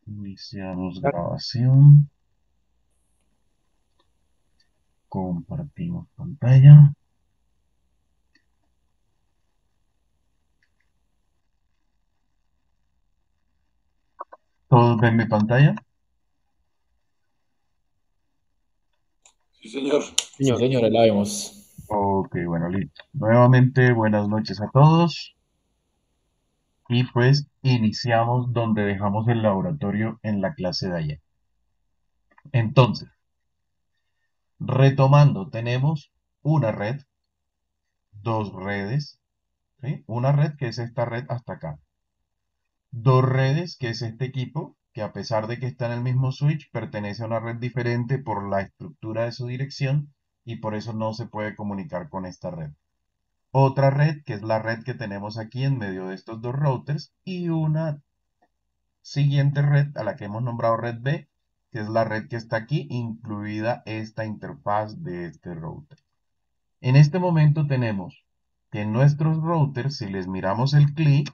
Iniciamos grabación. Compartimos pantalla. ¿Todos ven mi pantalla? Sí, señor. Sí, Señor, señora, la vemos. Ok, bueno, listo. Nuevamente, buenas noches a todos. Y pues iniciamos donde dejamos el laboratorio en la clase de ayer. Entonces, retomando, tenemos una red, dos redes, ¿sí? Una red que es esta red hasta acá. Dos redes, que es este equipo, que a pesar de que está en el mismo switch, pertenece a una red diferente por la estructura de su dirección y por eso no se puede comunicar con esta red. Otra red, que es la red que tenemos aquí en medio de estos dos routers, y una siguiente red a la que hemos nombrado red B, que es la red que está aquí, incluida esta interfaz de este router. En este momento tenemos que en nuestros routers, si les miramos el CLI,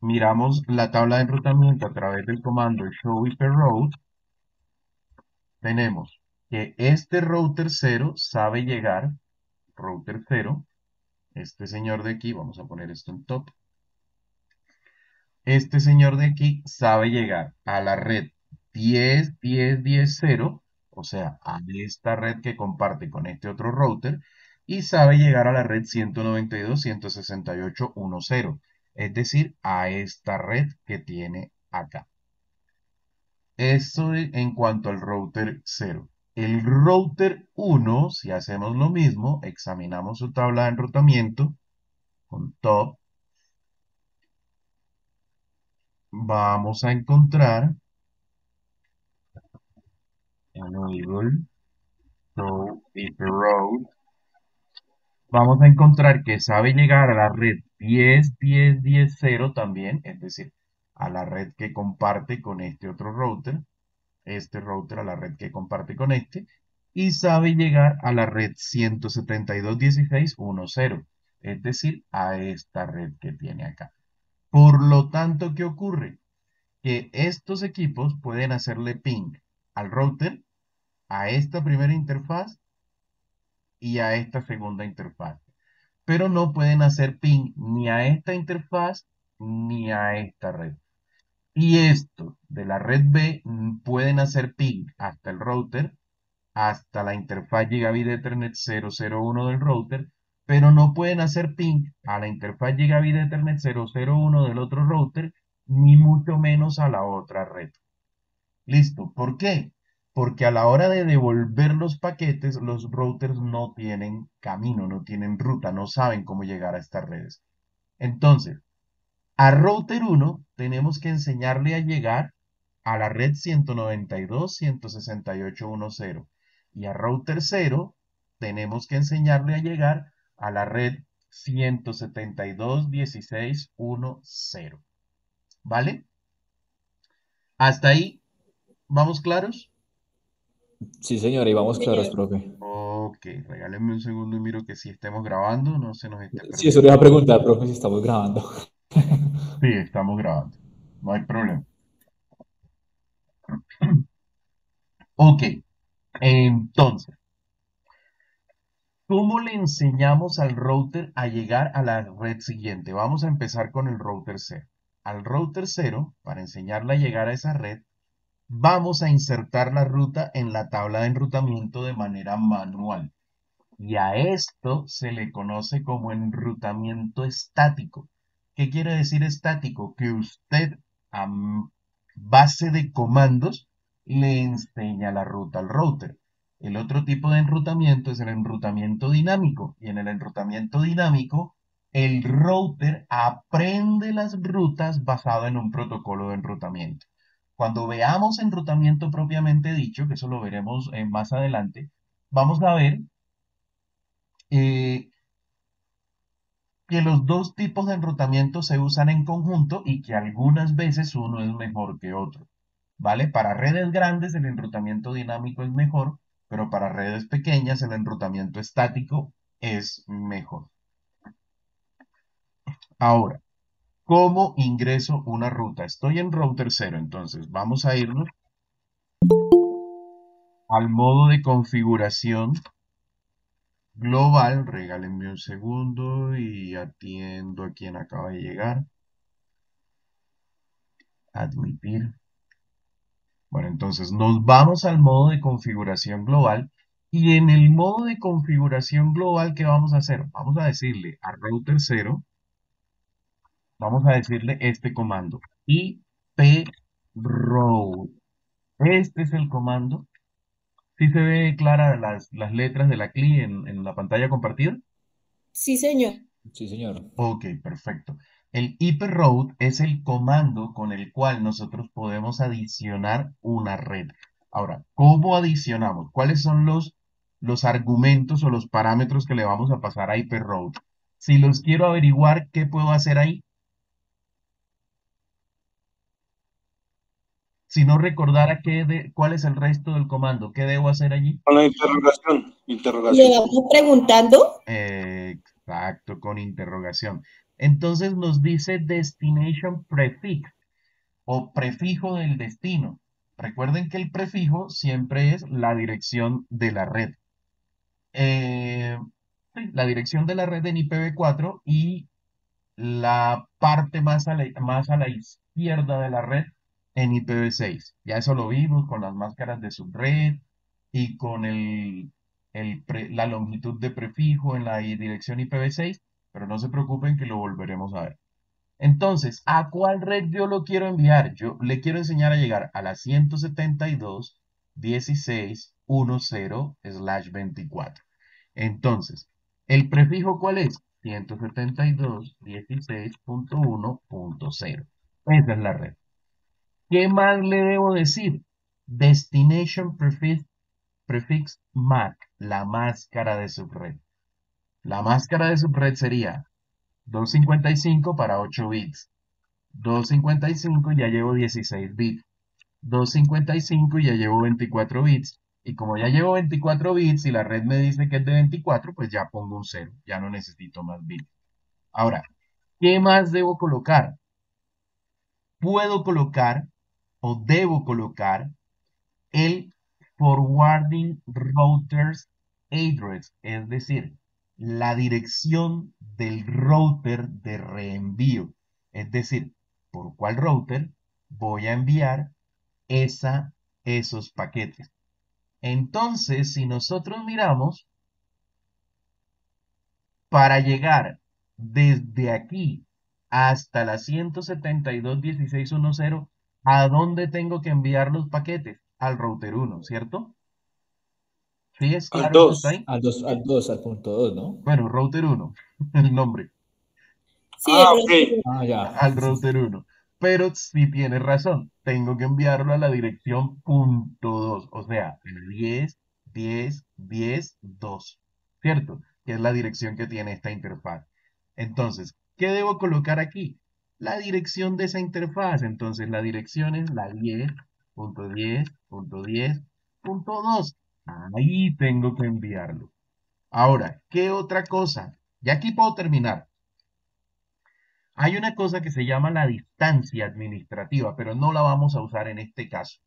miramos la tabla de enrutamiento a través del comando show IP route, tenemos que este router 0 sabe llegar, router 0, este señor de aquí, vamos a poner esto en top, este señor de aquí sabe llegar a la red 10.10.10.0, o sea, a esta red que comparte con este otro router, y sabe llegar a la red 192.168.1.0, es decir, a esta red que tiene acá. Eso en cuanto al router 0. El router 1, si hacemos lo mismo, examinamos su tabla de enrutamiento con top, vamos a encontrar enable show IP route. Vamos a encontrar que sabe llegar a la red 10.10.10.0 también, es decir, a la red que comparte con este otro router, este router a la red que comparte con este, y sabe llegar a la red 172.16.1.0, es decir, a esta red que tiene acá. Por lo tanto, ¿qué ocurre? Que estos equipos pueden hacerle ping al router, a esta primera interfaz y a esta segunda interfaz, pero no pueden hacer ping ni a esta interfaz ni a esta red. Y esto de la red B pueden hacer ping hasta el router, hasta la interfaz Gigabit Ethernet 001 del router, pero no pueden hacer ping a la interfaz Gigabit Ethernet 001 del otro router, ni mucho menos a la otra red. Listo. ¿Por qué? Porque a la hora de devolver los paquetes, los routers no tienen camino, no tienen ruta, no saben cómo llegar a estas redes. Entonces, a router 1 tenemos que enseñarle a llegar a la red 192.168.1.0 y a router 0 tenemos que enseñarle a llegar a la red 172.16.1.0. ¿Vale? ¿Hasta ahí vamos claros? Sí, señora, y vamos claros, profe. Ok, regálenme un segundo y miro que sí estemos grabando, no se nos esté Sí, eso le perdiendo. iba a preguntar, profe, si estamos grabando. Sí, estamos grabando, no hay problema. Ok, entonces, ¿cómo le enseñamos al router a llegar a la red siguiente? Vamos a empezar con el router 0. Al router 0, para enseñarle a llegar a esa red, vamos a insertar la ruta en la tabla de enrutamiento de manera manual. Y a esto se le conoce como enrutamiento estático. ¿Qué quiere decir estático? Que usted a base de comandos le enseña la ruta al router. El otro tipo de enrutamiento es el enrutamiento dinámico. Y en el enrutamiento dinámico, el router aprende las rutas basado en un protocolo de enrutamiento. Cuando veamos enrutamiento propiamente dicho, que eso lo veremos más adelante, vamos a ver eh, que los dos tipos de enrutamiento se usan en conjunto y que algunas veces uno es mejor que otro, ¿vale? Para redes grandes el enrutamiento dinámico es mejor, pero para redes pequeñas el enrutamiento estático es mejor. Ahora, ¿Cómo ingreso una ruta? Estoy en router 0, entonces vamos a irnos al modo de configuración global. Regálenme un segundo y atiendo a quien acaba de llegar. Admitir. Bueno, entonces nos vamos al modo de configuración global y en el modo de configuración global, ¿qué vamos a hacer? Vamos a decirle a router 0, vamos a decirle este comando, iproute. Este es el comando. ¿Sí se ve clara las letras de la CLI en la pantalla compartida? Sí, señor. Sí, señor. Ok, perfecto. El iproute es el comando con el cual nosotros podemos adicionar una red. Ahora, ¿cómo adicionamos? ¿Cuáles son los argumentos o los parámetros que le vamos a pasar a iproute? Si los quiero averiguar, ¿qué puedo hacer ahí? Si no recordara cuál es el resto del comando, ¿qué debo hacer allí? Con la interrogación. Le Interrogación. vamos preguntando. Exacto, con interrogación. Entonces nos dice destination prefix o prefijo del destino. Recuerden que el prefijo siempre es la dirección de la red. Sí, la dirección de la red en IPv4 y la parte más a la izquierda de la red en IPv6. Ya eso lo vimos con las máscaras de subred y con la longitud de prefijo en la dirección IPv6, pero no se preocupen que lo volveremos a ver. Entonces, ¿a cuál red yo lo quiero enviar? Yo le quiero enseñar a llegar a la 172.16.10/24. Entonces, ¿el prefijo cuál es? 172.16.1.0. Esa es la red. ¿Qué más le debo decir? Destination prefix MAC, la máscara de subred. La máscara de subred sería 255 para 8 bits. 255 ya llevo 16 bits. 255 y ya llevo 24 bits. Y como ya llevo 24 bits y la red me dice que es de 24, pues ya pongo un 0. Ya no necesito más bits. Ahora, ¿qué más debo colocar? Puedo colocar o debo colocar el forwarding router's address, es decir, la dirección del router de reenvío. Es decir, por cuál router voy a enviar esos paquetes. Entonces, si nosotros miramos, para llegar desde aquí hasta la 172.16.1.0, ¿a dónde tengo que enviar los paquetes? Al router 1, ¿cierto? ¿Sí es Al claro eso hasta 2. ahí? Al punto 2, ¿no? Bueno, router 1, el nombre. Sí, Ah, el ok. router. Ah, ya. Al router 1. Pero sí tienes razón, tengo que enviarlo a la dirección .2, o sea, 10, 10, 10, 2, ¿cierto? Que es la dirección que tiene esta interfaz. Entonces, ¿qué debo colocar aquí? La dirección de esa interfaz. Entonces, la dirección es la 10.10.10.2. Ahí tengo que enviarlo. Ahora, ¿qué otra cosa? Y aquí puedo terminar. Hay una cosa que se llama la distancia administrativa, pero no la vamos a usar en este caso.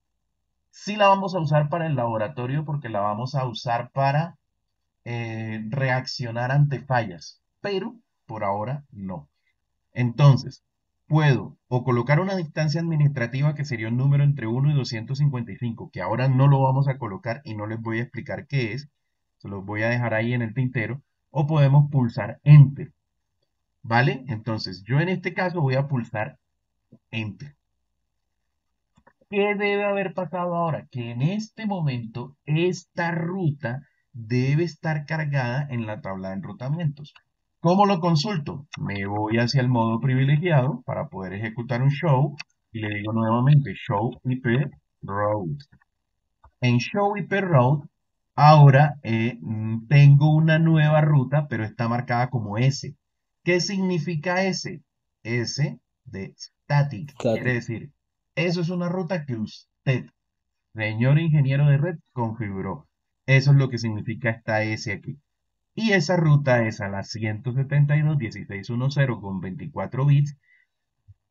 Sí la vamos a usar para el laboratorio porque la vamos a usar para reaccionar ante fallas, pero por ahora no. Entonces, puedo o colocar una distancia administrativa que sería un número entre 1 y 255, que ahora no lo vamos a colocar y no les voy a explicar qué es, se los voy a dejar ahí en el tintero, o podemos pulsar Enter. ¿Vale? Entonces, yo en este caso voy a pulsar Enter. ¿Qué debe haber pasado ahora? Que en este momento esta ruta debe estar cargada en la tabla de enrutamientos. ¿Cómo lo consulto? Me voy hacia el modo privilegiado para poder ejecutar un show y le digo nuevamente show IP route. En show IP route ahora tengo una nueva ruta, pero está marcada como S. ¿Qué significa S? S de static. Quiere Static. decir, eso es una ruta que usted, señor ingeniero de red, configuró. Eso es lo que significa esta S aquí. Y esa ruta es a las 172.16.1.0 con 24 bits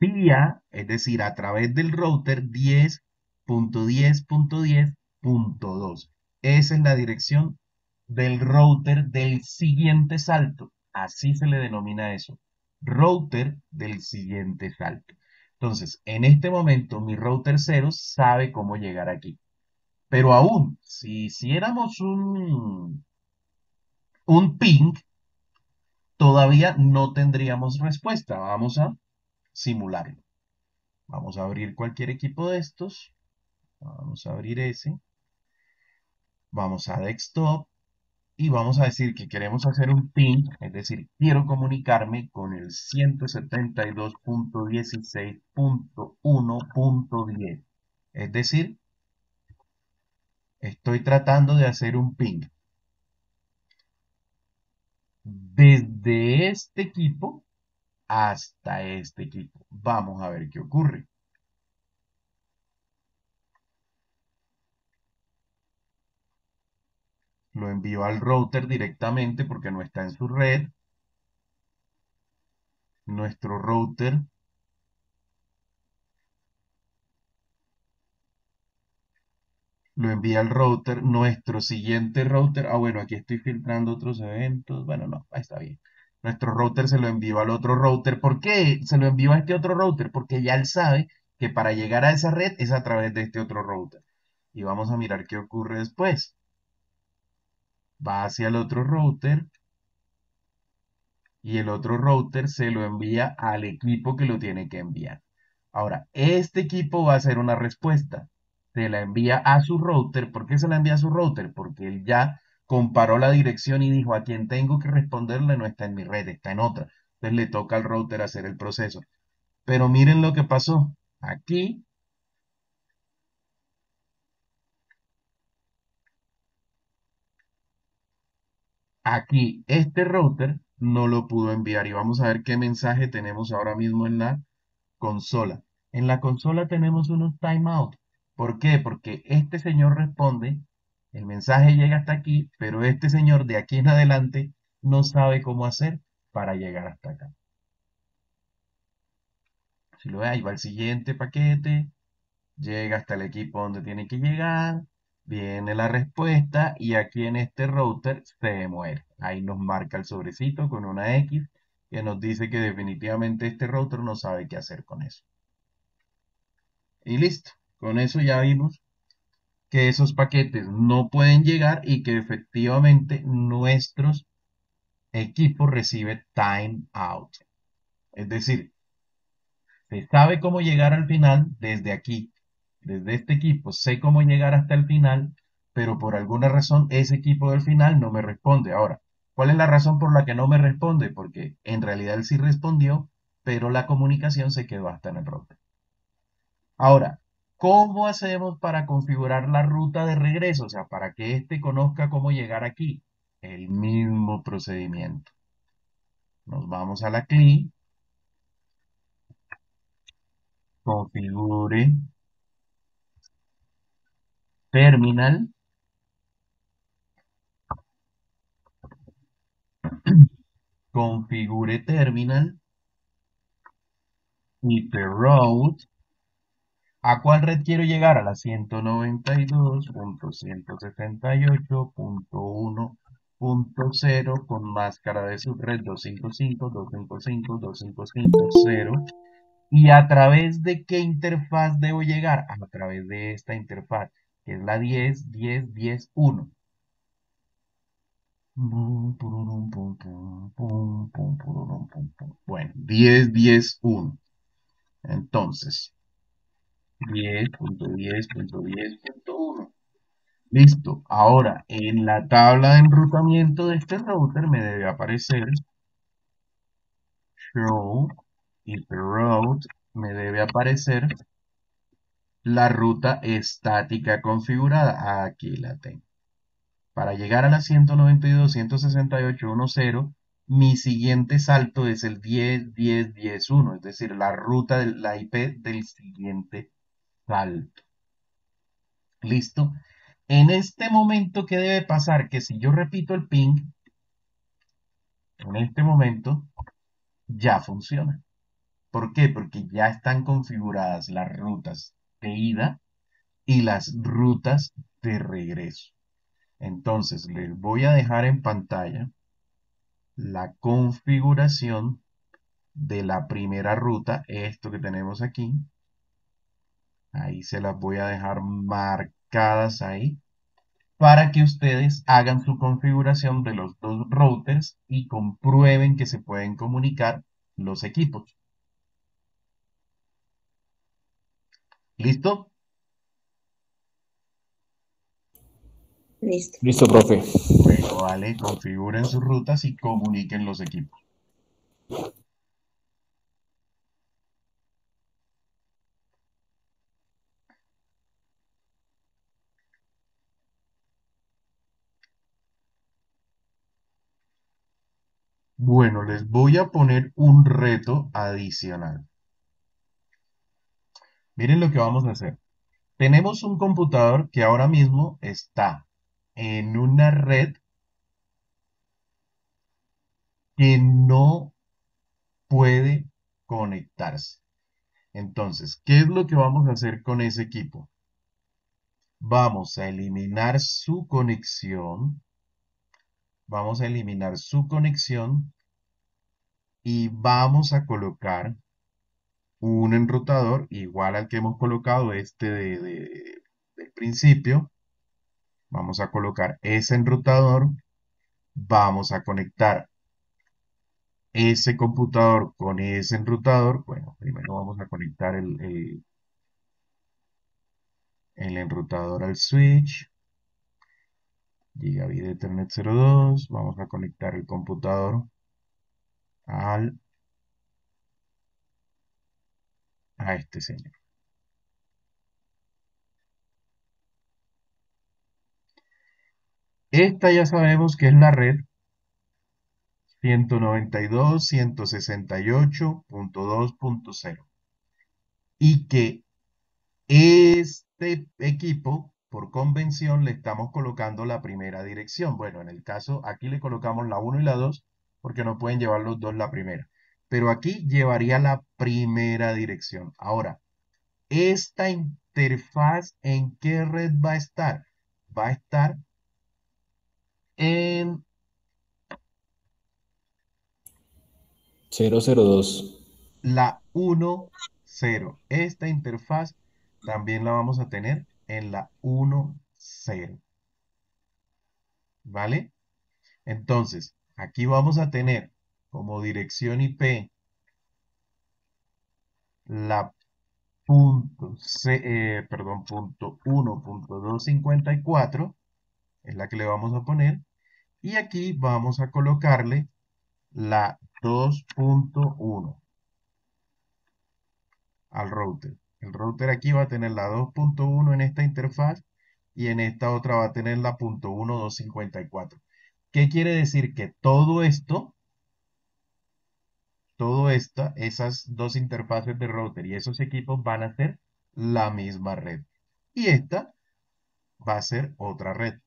vía, es decir, a través del router 10.10.10.2. Esa es la dirección del router del siguiente salto. Así se le denomina eso. Router del siguiente salto. Entonces, en este momento, mi router 0 sabe cómo llegar aquí. Pero aún, si hiciéramos un ping, todavía no tendríamos respuesta. Vamos a simularlo. Vamos a abrir cualquier equipo de estos. Vamos a abrir ese. Vamos a desktop y vamos a decir que queremos hacer un ping, es decir, quiero comunicarme con el 172.16.1.10. Es decir, estoy tratando de hacer un ping desde este equipo hasta este equipo. Vamos a ver qué ocurre. Lo envío al router directamente porque no está en su red. Nuestro router lo envía al router. Nuestro siguiente router, bueno, aquí estoy filtrando otros eventos. Bueno, no, está bien. Nuestro router se lo envió al otro router. ¿Por qué se lo envió a este otro router? Porque ya él sabe que para llegar a esa red es a través de este otro router. Y vamos a mirar qué ocurre después. Va hacia el otro router y el otro router se lo envía al equipo que lo tiene que enviar. Ahora, este equipo va a hacer una respuesta. Se la envía a su router. ¿Por qué se la envía a su router? Porque él ya comparó la dirección y dijo, a quien tengo que responderle no está en mi red, está en otra. Entonces le toca al router hacer el proceso. Pero miren lo que pasó. Aquí este router no lo pudo enviar y vamos a ver qué mensaje tenemos ahora mismo en la consola. En la consola tenemos unos timeout. ¿Por qué? Porque este señor responde, el mensaje llega hasta aquí, pero este señor de aquí en adelante no sabe cómo hacer para llegar hasta acá. Si lo ve, ahí va el siguiente paquete, llega hasta el equipo donde tiene que llegar, viene la respuesta y aquí en este router se muere. Ahí nos marca el sobrecito con una X que nos dice que definitivamente este router no sabe qué hacer con eso. Y listo, con eso ya vimos que esos paquetes no pueden llegar y que efectivamente nuestros equipos reciben timeout. Es decir, se sabe cómo llegar al final desde aquí, desde este equipo, sé cómo llegar hasta el final, pero por alguna razón ese equipo del final no me responde. Ahora, ¿cuál es la razón por la que no me responde? Porque en realidad él sí respondió, pero la comunicación se quedó hasta en el router. Ahora, ¿cómo hacemos para configurar la ruta de regreso? O sea, para que éste conozca cómo llegar aquí. El mismo procedimiento. Nos vamos a la CLI, configure terminal, configure terminal, hyperroute. ¿A cuál red quiero llegar? A la 192.168.1.0 con máscara de subred 255.255.255.0. ¿Y a través de qué interfaz debo llegar? A través de esta interfaz, que es la 10.10.10.1. Bueno, 10.10.1. Entonces, 10.10.10.1. Listo. Ahora, en la tabla de enrutamiento de este router me debe aparecer show hyperroute, me debe aparecer la ruta estática configurada. Aquí la tengo. Para llegar a la 192.168.1.0, mi siguiente salto es el 10.10.10.1, es decir, la ruta de la IP del siguiente salto. ¿Listo? En este momento, ¿qué debe pasar? Que si yo repito el ping, en este momento ya funciona. ¿Por qué? Porque ya están configuradas las rutas de ida y las rutas de regreso. Entonces, les voy a dejar en pantalla la configuración de la primera ruta, esto que tenemos aquí. Ahí se las voy a dejar marcadas ahí para que ustedes hagan su configuración de los dos routers y comprueben que se pueden comunicar los equipos. ¿Listo? Listo. Listo, profe. Bueno, vale, configuren sus rutas y comuniquen los equipos. Bueno, les voy a poner un reto adicional. Miren lo que vamos a hacer. Tenemos un computador que ahora mismo está en una red que no puede conectarse. Entonces, ¿qué es lo que vamos a hacer con ese equipo? Vamos a eliminar su conexión. Vamos a eliminar su conexión y vamos a colocar un enrutador igual al que hemos colocado del principio. Vamos a colocar ese enrutador. Vamos a conectar ese computador con ese enrutador. Bueno, primero vamos a conectar el enrutador al switch. Gigabit Ethernet 02. Vamos a conectar el computador al, a este señor. Esta ya sabemos que es la red 192.168.2.0 y que este equipo, por convención, le estamos colocando la primera dirección. Bueno, en el caso, aquí le colocamos la 1 y la 2 porque no pueden llevar los dos la primera. Pero aquí llevaría la primera dirección. Ahora, esta interfaz, ¿en qué red va a estar? Va a estar en 002. la 1.0. Esta interfaz también la vamos a tener en la 1.0. ¿Vale? Entonces, aquí vamos a tener como dirección IP la punto 1.254, es la que le vamos a poner, y aquí vamos a colocarle la 2.1 al router. El router aquí va a tener la 2.1 en esta interfaz y en esta otra va a tener la punto 1.254. ¿Qué quiere decir? Que esas dos interfaces de router y esos equipos van a ser la misma red. Y esta va a ser otra red.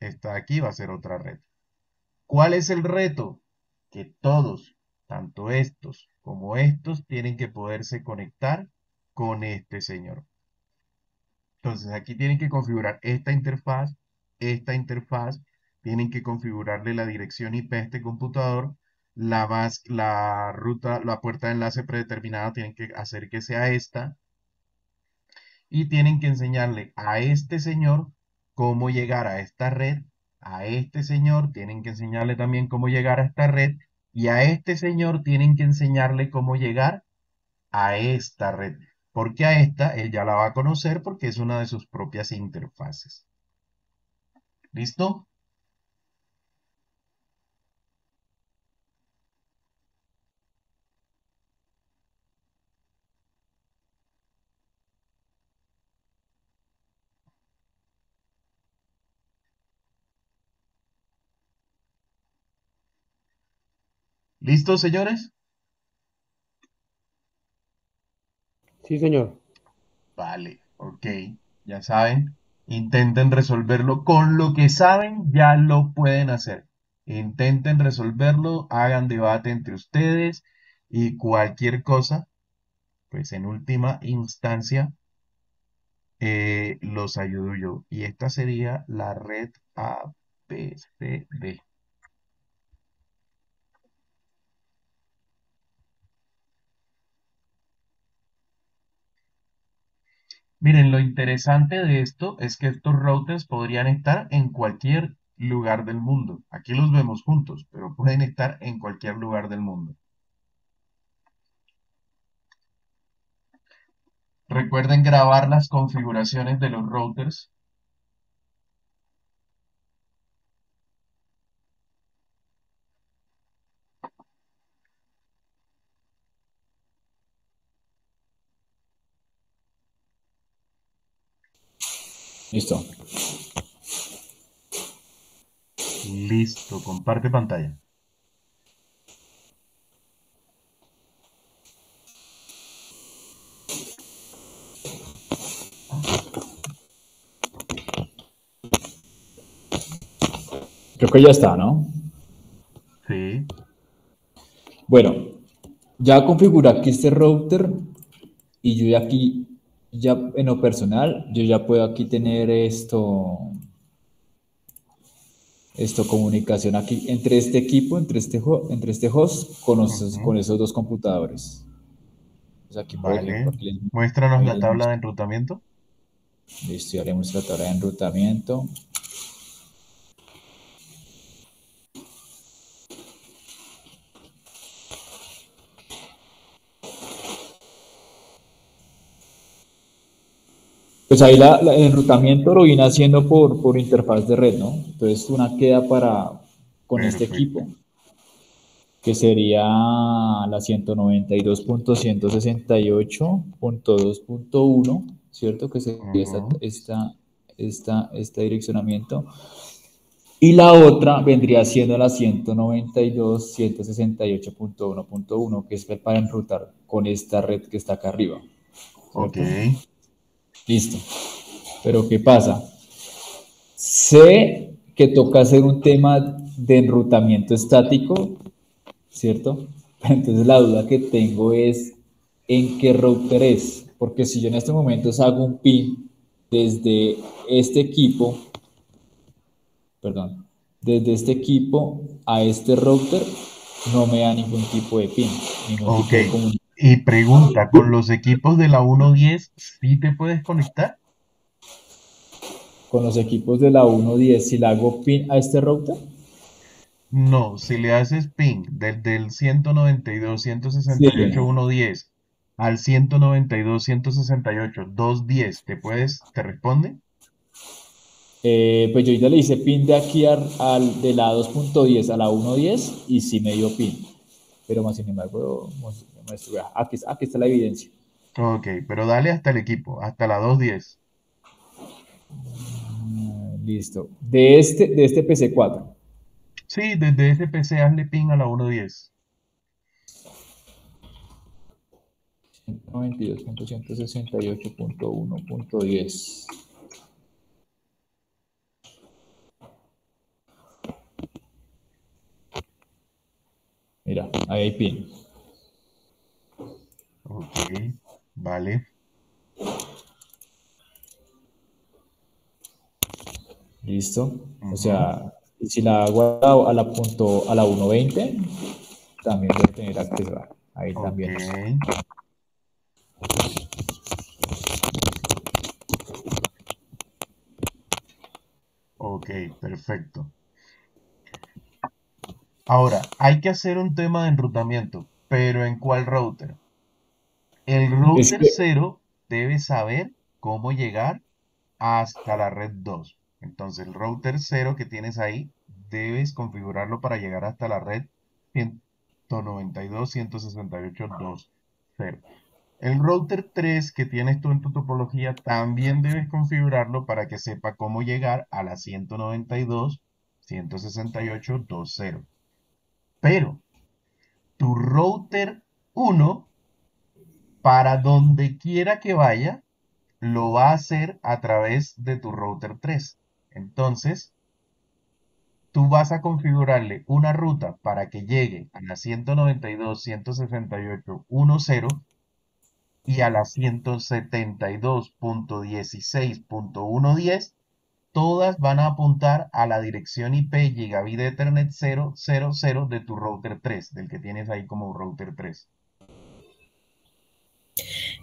Esta de aquí va a ser otra red. ¿Cuál es el reto? Que todos, tanto estos como estos, tienen que poderse conectar con este señor. Entonces aquí tienen que configurar esta interfaz, tienen que configurarle la dirección IP a este computador, la ruta, la puerta de enlace predeterminada tienen que hacer que sea esta y tienen que enseñarle a este señor cómo llegar a esta red, a este señor tienen que enseñarle también cómo llegar a esta red y a este señor tienen que enseñarle cómo llegar a esta red, porque a esta él ya la va a conocer porque es una de sus propias interfaces. ¿Listo? ¿Listo, señores? Sí, señor. Vale, ok, ya saben, intenten resolverlo con lo que saben, ya lo pueden hacer. Intenten resolverlo, hagan debate entre ustedes y cualquier cosa pues en última instancia los ayudo yo. Y esta sería la red ABCD. Miren, lo interesante de esto es que estos routers podrían estar en cualquier lugar del mundo. Aquí los vemos juntos, pero pueden estar en cualquier lugar del mundo. Recuerden grabar las configuraciones de los routers. Listo. Listo, comparte pantalla. Creo que ya está, ¿no? Sí, Bueno, ya configuré aquí este router y yo ya aquí, ya en lo personal, yo ya puedo aquí tener esto comunicación aquí entre este equipo, entre este host con ujú, esos dos computadores. Entonces aquí, por ejemplo, vale. Muéstranos ahí la les tabla de muestro. enrutamiento. Listo, ya le muestro la tabla de enrutamiento. Pues ahí el enrutamiento lo vine haciendo por interfaz de red, ¿no? Entonces una queda con este Perfecto. equipo, que sería la 192.168.2.1, ¿cierto? Que sería Ujú, este direccionamiento. Y la otra vendría siendo la 192.168.1.1, que es para enrutar con esta red que está acá arriba, ok, ¿cierto? Listo. Pero ¿qué pasa? Sé que toca hacer un tema de enrutamiento estático, ¿cierto? Entonces la duda que tengo es en qué router es, porque si yo en este momento hago un pin desde este equipo, perdón, desde este equipo a este router, no me da ningún tipo de pin, ningún ok. tipo de comunicación Y pregunta, ¿con los equipos de la 110 sí te puedes conectar? con los equipos de la 1.10. Si le hago pin a este router, No, si le haces ping desde el 192.168.1.10 al 192.168.2.10, ¿te responde? pues yo ya le hice pin de aquí de la 2.10 a la 1.10 y sí me dio pin. Pero más sin embargo, aquí está la evidencia. Ok, pero dale hasta el equipo, hasta la 2.10. Listo. De este PC4. Sí, desde ese PC hazle ping a la 1.10. 92.168.1.10. Mira, ahí hay pin. Ok, vale. Listo. O Ujú, sea, si la hago a la 1.20, también voy a tener acceso ahí ok, también. ok, perfecto. Ahora, hay que hacer un tema de enrutamiento, pero ¿en cuál router? El Es router que, cero debe saber cómo llegar hasta la red 2. Entonces, el router cero que tienes ahí, debes configurarlo para llegar hasta la red 192.168.2.0. El router 3 que tienes tú en tu topología también debes configurarlo para que sepa cómo llegar a la 192.168.2.0. Pero tu router uno, para donde quiera que vaya, lo va a hacer a través de tu router 3. Entonces, tú vas a configurarle una ruta para que llegue a la 192.168.1.0 y a la 172.16.110, todas van a apuntar a la dirección IP Gigabit Ethernet 000 de tu router 3, del que tienes ahí como router 3.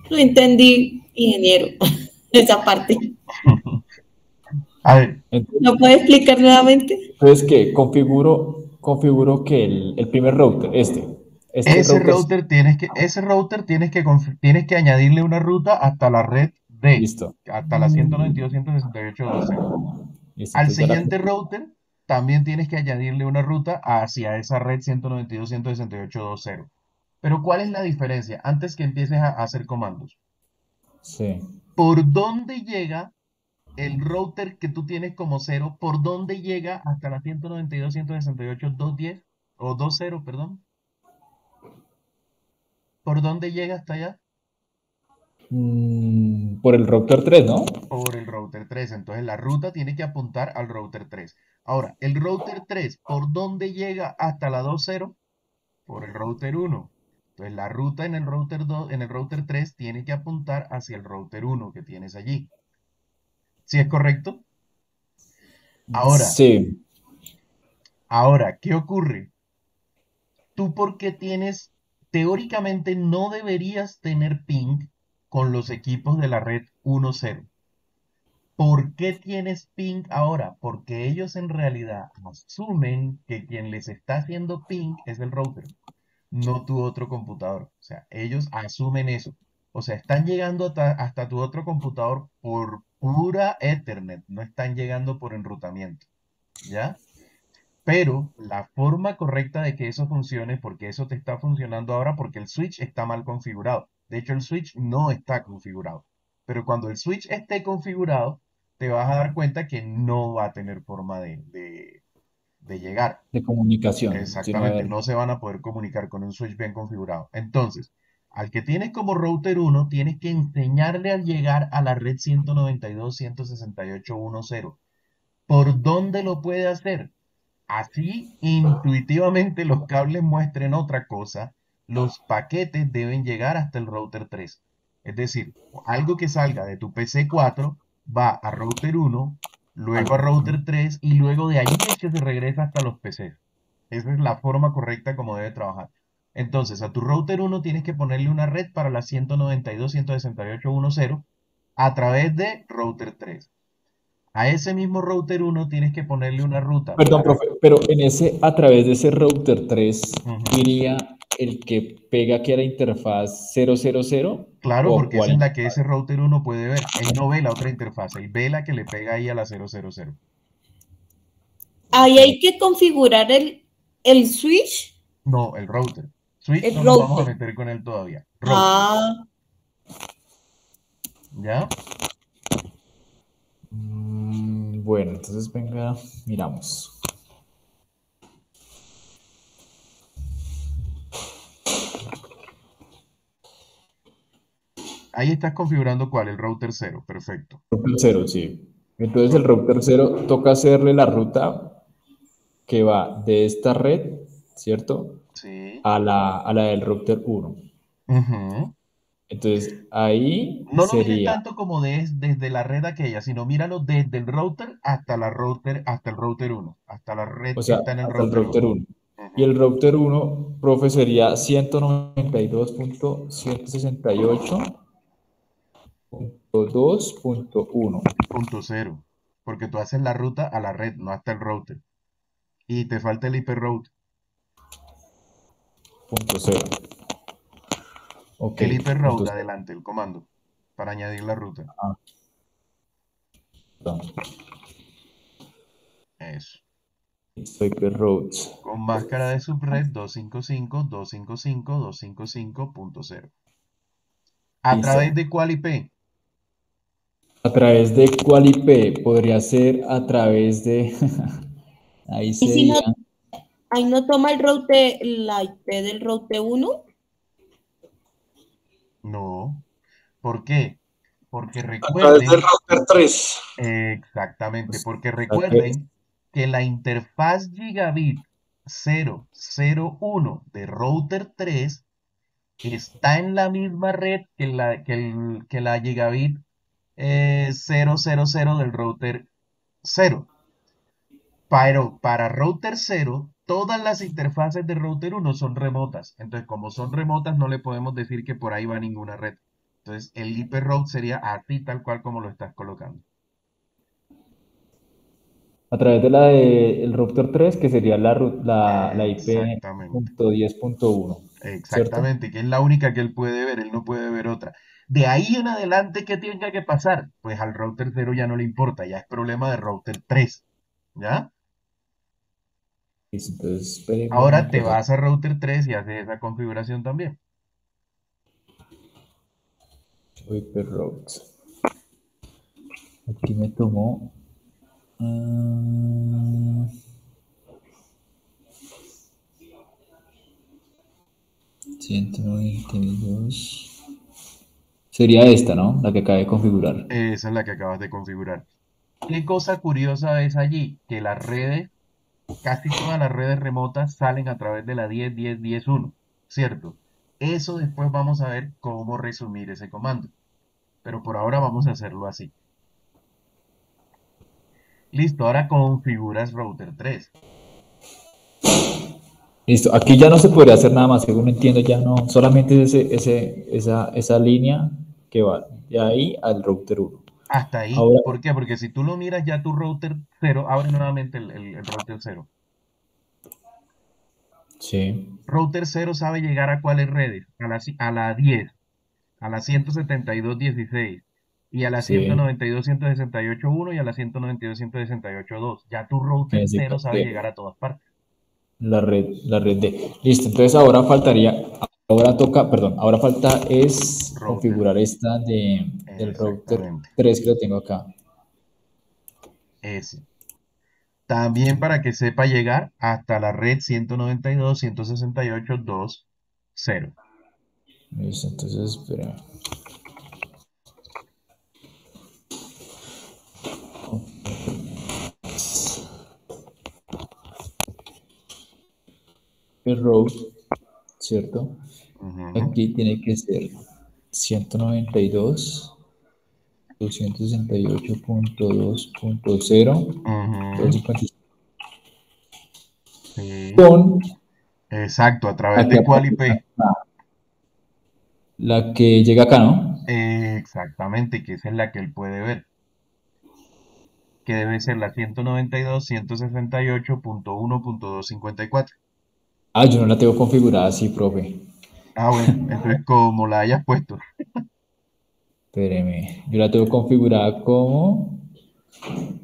No entendí, ingeniero, esa parte. A ver, ¿Lo puede explicar nuevamente? Entonces, ¿qué? Configuro que el primer router, este router, ese router tienes que añadirle una ruta hasta la red D, listo. hasta la 192.168.2.0. Listo, Al entonces ya la siguiente router también tienes que añadirle una ruta hacia esa red 192.168.2.0. Pero ¿cuál es la diferencia? Antes que empieces a hacer comandos. sí. ¿Por dónde llega el router que tú tienes como cero? ¿Por dónde llega hasta la 192.168.2.10 o 2.0, perdón? ¿Por dónde llega hasta allá? Por el router 3, ¿no? Por el router 3. Entonces la ruta tiene que apuntar al router 3. Ahora, el router 3, ¿por dónde llega hasta la 2.0? Por el router 1. Entonces la ruta en el router 2, en el router 3 tiene que apuntar hacia el router 1 que tienes allí. ¿Sí es correcto? Ahora, Sí. ¿qué ocurre? ¿Tú por qué teóricamente no deberías tener ping con los equipos de la red 1.0? ¿Por qué tienes ping ahora? Porque ellos en realidad asumen que quien les está haciendo ping es el router, no tu otro computador. O sea, ellos asumen eso. O sea, están llegando hasta tu otro computador por pura Ethernet, no están llegando por enrutamiento. ¿Ya? Pero la forma correcta de que eso funcione, porque eso te está funcionando ahora, porque el switch está mal configurado. De hecho, el switch no está configurado. Pero cuando el switch esté configurado, te vas a dar cuenta que no va a tener forma de llegar. De comunicación, sino a Exactamente, ver. no se van a poder comunicar con un switch bien configurado. Entonces, al que tienes como router 1, tienes que enseñarle al llegar a la red 192.168.1.0. ¿Por dónde lo puede hacer? Así intuitivamente los cables muestren otra cosa, los paquetes deben llegar hasta el router 3. Es decir, algo que salga de tu PC 4 va a router 1, luego a router 3 y luego de allí es que se regresa hasta los PCs. Esa es la forma correcta como debe trabajar. Entonces, a tu router 1 tienes que ponerle una red para la 192.168.1.0 a través de router 3. A ese mismo router 1 tienes que ponerle una ruta Perdón, para... profe, pero a través de ese router 3 Ujú. iría el que pega aquí a la interfaz 000 Claro, o porque esa cuál es la que interfaz. ese router 1 puede ver. Él no ve la otra interfaz, él ve la que le pega ahí a la 000. Ahí hay que configurar el switch, No, el router. Switch el no nos vamos a router. meter con él todavía. Router, Ah, ¿ya? Bueno, entonces venga, miramos. Ahí estás configurando cuál, el router 0. Perfecto. Router 0, sí. Entonces el Ok. router 0 toca hacerle la ruta que va de esta red, ¿cierto? Sí. A la del router 1. Ujú. Entonces ahí No lo mires sería, tanto como desde la red aquella, sino míralo desde el router hasta hasta el router 1, hasta la red o que sea, está en el hasta el router router 1. 1. Y Ujú. el router 1, profe, sería 192.168.2.1. Punto cero. Porque tú haces la ruta a la red, no hasta el router. Y te falta el IP route. Punto cero. Ok, El IP punto route, cero. adelante, el comando, para añadir la ruta. Ah, perdón. Eso. Listo, IP routes. Con máscara de subred 255.255.255.0. ¿A través Listo. de cuál IP? ¿A través de cuál IP? Podría ser a través de... Ahí y si no, sería... ahí no toma el router, la IP del router 1. No. ¿Por qué? Porque A través del recuerden, router 3. exactamente, porque a través- recuerden que la interfaz Gigabit 001 de router 3 está en la misma red que la gigabit 000 del router cero. Pero para router cero, todas las interfaces de router uno son remotas. Entonces, como son remotas, no le podemos decir que por ahí va ninguna red. Entonces, el IP route sería así tal cual como lo estás colocando. A través de la del router 3, que sería la IP Exactamente. punto 10.1, ¿cierto? Exactamente, que es la única que él puede ver, él no puede ver otra. De ahí en adelante, ¿qué tenga que pasar? Pues al router cero ya no le importa, ya es problema de router 3, ¿ya? Listo, entonces, espere un Ahora te momento. vas a router 3 y haces esa configuración también. IP route. Aquí me tomó. 192. Sería esta, ¿no? La que acabé de configurar. Esa es la que acabas de configurar. ¿Qué cosa curiosa ves allí? Que las redes, casi todas las redes remotas salen a través de la 10.10.10.1, ¿cierto? Eso después vamos a ver cómo resumir ese comando, pero por ahora vamos a hacerlo así. Listo, ahora configuras router 3. Listo, aquí ya no se podría hacer nada más, según entiendo, ya no, solamente es esa línea que va de ahí al router 1. Hasta ahí. Ahora, ¿Por qué? Porque si tú lo miras ya tu router 0, abre nuevamente el router 0. sí, Router 0 sabe llegar a cuáles redes, a la 10, a la 172.16 y a la sí, 192.168.1 y a la 192.168.2. Ya tu router ese 0 sabe café, llegar a todas partes. la red de. Listo, entonces ahora faltaría, ahora toca, perdón, ahora falta es Router. configurar esta del router Exactamente. 3 que lo tengo acá. Ese. También para que sepa llegar hasta la red 192.168.2.0. Listo, entonces, espera. El route, ¿cierto? Ujú, Aquí tiene que ser 192. 268.2.0, ujú, 250, sí. con Exacto, a través la que de cuál aparece IP. acá, la que llega acá, ¿no? Exactamente, que esa es la que él puede ver, que debe ser la 192.168.1.254. Ah, yo no la tengo configurada así, profe. Ah, bueno, entonces como la hayas puesto. Espéreme, yo la tengo configurada como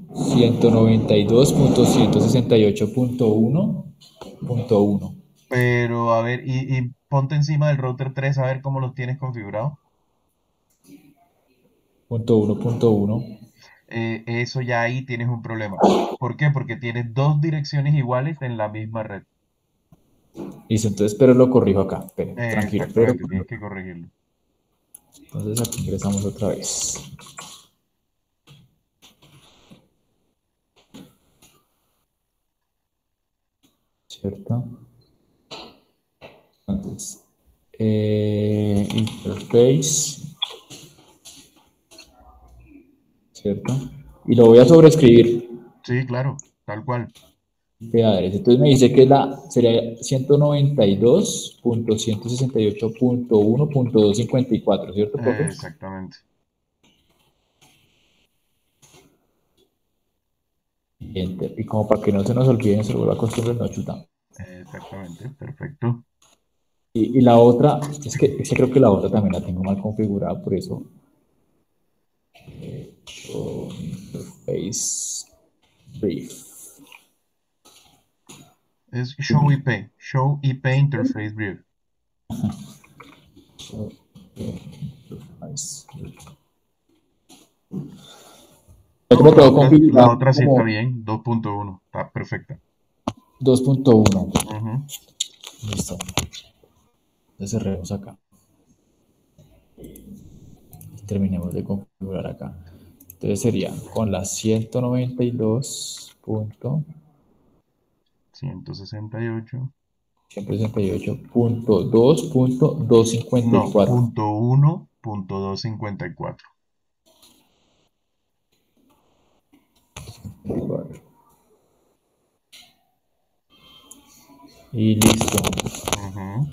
192.168.1.1. Pero a ver, y ponte encima del router 3 a ver cómo los tienes configurados. Punto uno, punto uno. Eso ya ahí tienes un problema. ¿Por qué? Porque tienes dos direcciones iguales en la misma red. Listo, entonces, pero lo corrijo acá. Espere, tranquilo, pero Exactamente, tienes que corregirlo. entonces aquí ingresamos otra vez. ¿Cierto? Entonces, interface, ¿cierto? Y lo voy a sobreescribir. Sí, claro, tal cual. IP address. Entonces me dice que sería 192.168.1.254, ¿cierto, profe? Exactamente. Y enter. Y como para que no se nos olviden, se lo vuelva a costumbre, no chuta. Exactamente, perfecto. Y la otra, es que creo que la otra también la tengo mal configurada, por eso. Show interface brief. Es Show IP, Show IP Interface Brief. Show interface brief. Yo No, como la tengo otra, la configurado otra sí está como bien, 2.1, está perfecta. 2.1. Ujú. Listo. Entonces cerremos acá. Terminemos de configurar acá. Entonces sería con la 192.168.1.254. 168. 168.2.254. No, .1.254. Y listo. Ujú,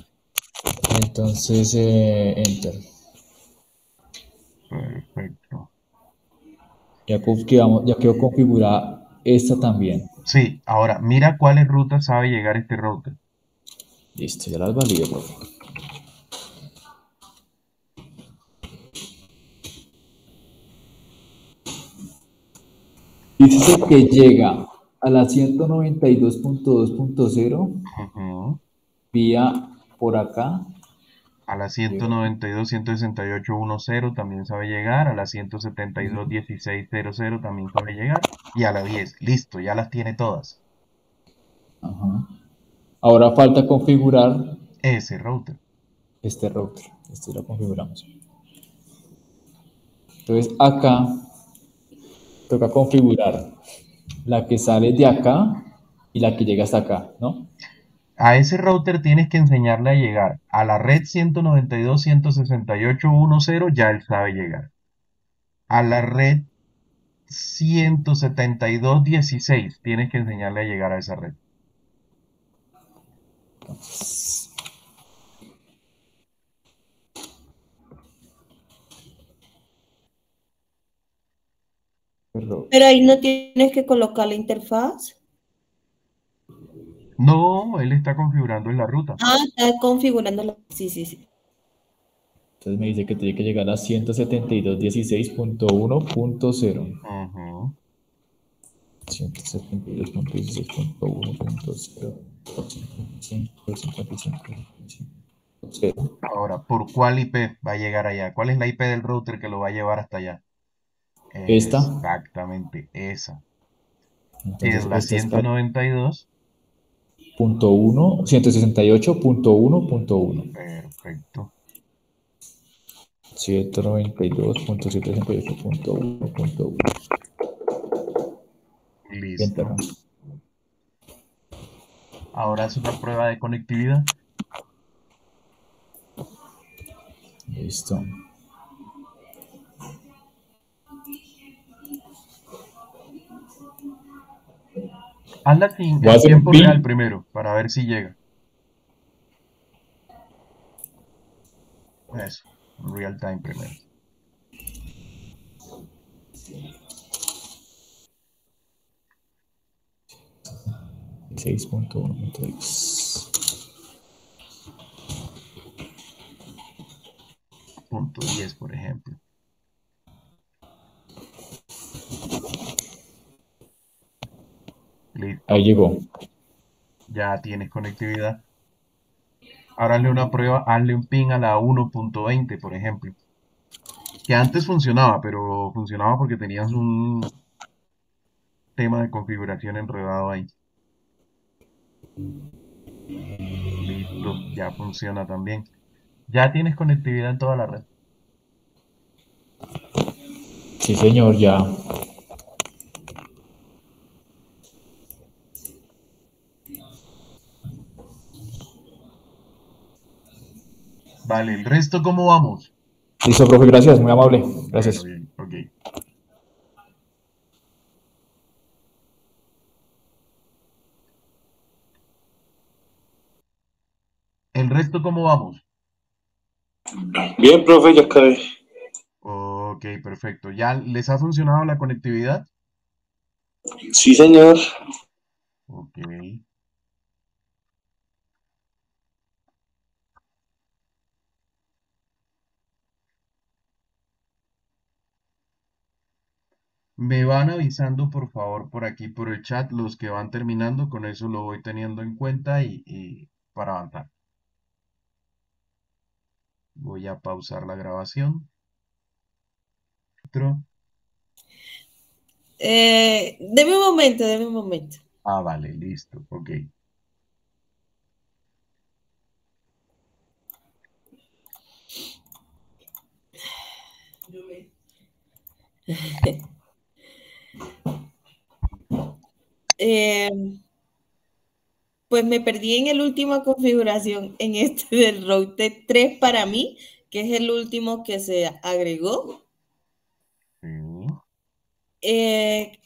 Entonces, enter. perfecto. Ya quedó configurada esta también. Sí, ahora mira cuáles rutas sabe llegar este router. Listo, ya las valido, profe. Dice que llega a la 192.2.0 Ujú. vía por acá. A la 192.168.10 también sabe llegar. A la 172.16.00 también sabe llegar. Y a la 10. Listo, ya las tiene todas. Ajá. Ahora falta configurar Ese router. este router. Este lo configuramos. Entonces acá toca configurar la que sale de acá y la que llega hasta acá, ¿no? A ese router tienes que enseñarle a llegar. A la red 192.168.10 ya él sabe llegar. A la red 172.16 tienes que enseñarle a llegar a esa red. Pero ahí no tienes que colocar la interfaz. No, él está configurando en la ruta. Ah, está configurando la. Sí, sí, sí. Entonces me dice que tiene que llegar a 172.16.1.0. Ujú. 172.16.1.0. Ahora, ¿por cuál IP va a llegar allá? ¿Cuál es la IP del router que lo va a llevar hasta allá? Esta, Exactamente esa. Que es entonces la esta es la 192. punto 1, 168.1.1. Perfecto. 192.168.1.1. Enter. Listo. Ahora es una prueba de conectividad. Listo. Hazla Voy a en hacer un tiempo real ping. primero, para ver si llega. Eso, real time primero. Seis punto 1.10. Punto 10, por ejemplo. Ahí Listo. llegó. Ya tienes conectividad. Ahora hazle una prueba, hazle un ping a la 1.20, por ejemplo. Que antes funcionaba, pero funcionaba porque tenías un tema de configuración enredado ahí. Listo, ya funciona también. Ya tienes conectividad en toda la red. Sí, señor, ya. Vale, ¿el resto cómo vamos? Listo, profe, gracias, muy amable. Bueno, Gracias. bien, ok. ¿El resto cómo vamos? Bien, profe, ya acabé. Ok, perfecto. ¿Ya les ha funcionado la conectividad? Sí, señor. Ok. Me van avisando, por favor, por aquí, por el chat, los que van terminando. Con eso lo voy teniendo en cuenta y para avanzar. Voy a pausar la grabación. Deme un momento, deme un momento. Ah, vale, listo. Ok. Eh, Pues me perdí en la última configuración, en este del router 3 para mí, que es el último que se agregó. Sí. Eh,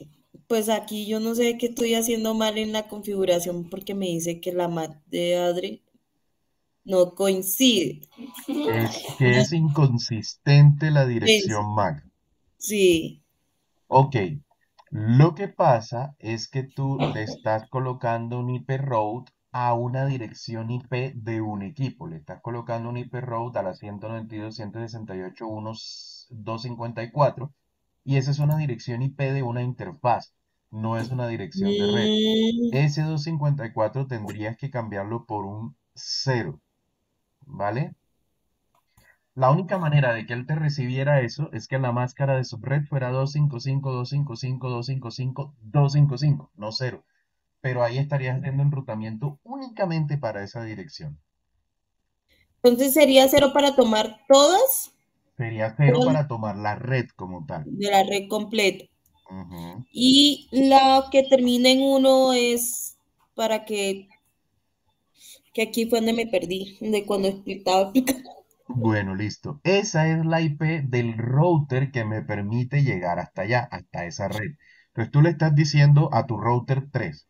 pues aquí yo no sé qué estoy haciendo mal en la configuración porque me dice que la MAC de Adri no coincide. Es que es inconsistente la dirección MAC. Sí. Ok, lo que pasa es que tú le estás colocando un IP route a una dirección IP de un equipo. Le estás colocando un IP route a la 192.168.1.254 y esa es una dirección IP de una interfaz, no es una dirección de red. Mm, Ese 254 tendrías que cambiarlo por un 0, ¿vale? La única manera de que él te recibiera eso es que la máscara de subred fuera 255.255.255.255, no 0. Pero ahí estarías haciendo enrutamiento únicamente para esa dirección. entonces sería 0 para tomar todas, Sería 0 todas para tomar la red como tal. de la red completa. Ujú. Y la que termina en 1 es para que aquí fue donde me perdí, de cuando estaba explicando. Bueno, listo. Esa es la IP del router que me permite llegar hasta allá, hasta esa red. Entonces tú le estás diciendo a tu router 3.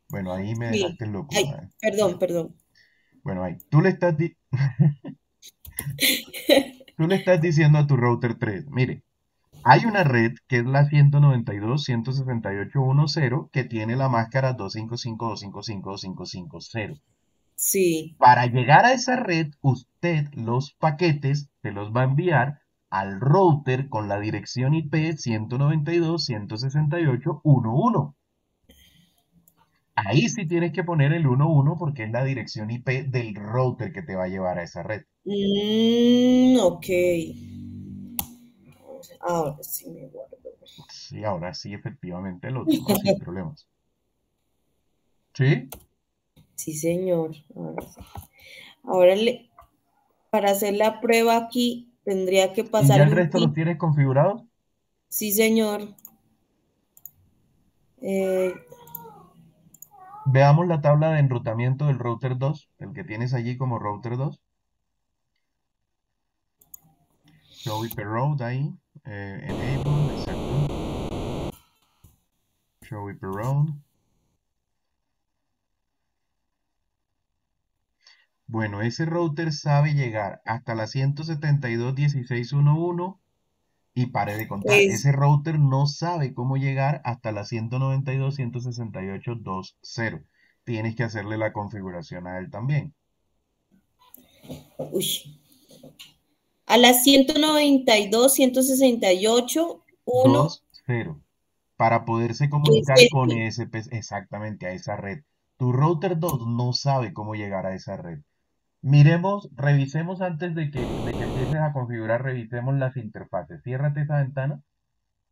Bueno, ahí me Sí. dejaste loco. Ay, perdón, perdón. Bueno, ahí. Tú le estás diciendo a tu router 3, mire, hay una red que es la 192.168.1.0 que tiene la máscara 255.255.255.0. Sí. Para llegar a esa red, usted los paquetes se los va a enviar al router con la dirección IP 192.168.1.1. Ahí sí tienes que poner el 1.1 porque es la dirección IP del router que te va a llevar a esa red. Ok. Ahora sí me guardo. Sí, ahora sí, efectivamente lo tomas sin problemas. ¿Sí? Sí, señor. Ahora para hacer la prueba aquí tendría que ¿Y ya el pasarle un resto los pin. tienes configurados? Sí, señor. Eh, Veamos la tabla de enrutamiento del router 2, el que tienes allí como router 2. Show IP route ahí. Enable, exacto. Show IP route. Bueno, ese router sabe llegar hasta la 172.16.1.1 y pare de contar. pues, Ese router no sabe cómo llegar hasta la 192.168.2.0. Tienes que hacerle la configuración a él también. uy, a las 192, 168, 1 2.0. Para poderse es comunicar con este. ese, exactamente a esa red. Tu router 2 no sabe cómo llegar a esa red. Miremos, revisemos antes de que empieces a configurar, revisemos las interfaces. Ciérrate esa ventana,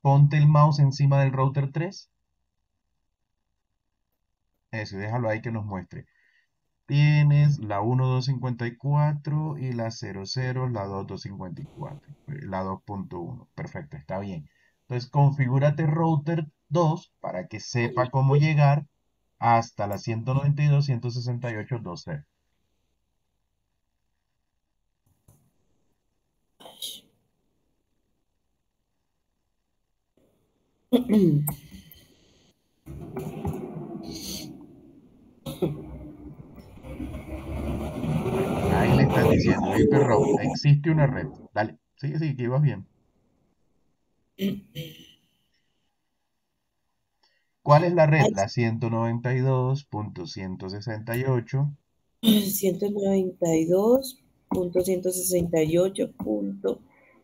ponte el mouse encima del router 3. Eso, y déjalo ahí que nos muestre. Tienes la 1.254 y la 00, la 2.254, la 2.1. Perfecto, está bien. Entonces, configúrate router 2 para que sepa cómo llegar hasta la 192.168.2.0. Bueno, ahí le estás diciendo, IP route, existe una red. Dale, sigue, sigue, que ibas bien. ¿Cuál es la red? Ay, La 192.168.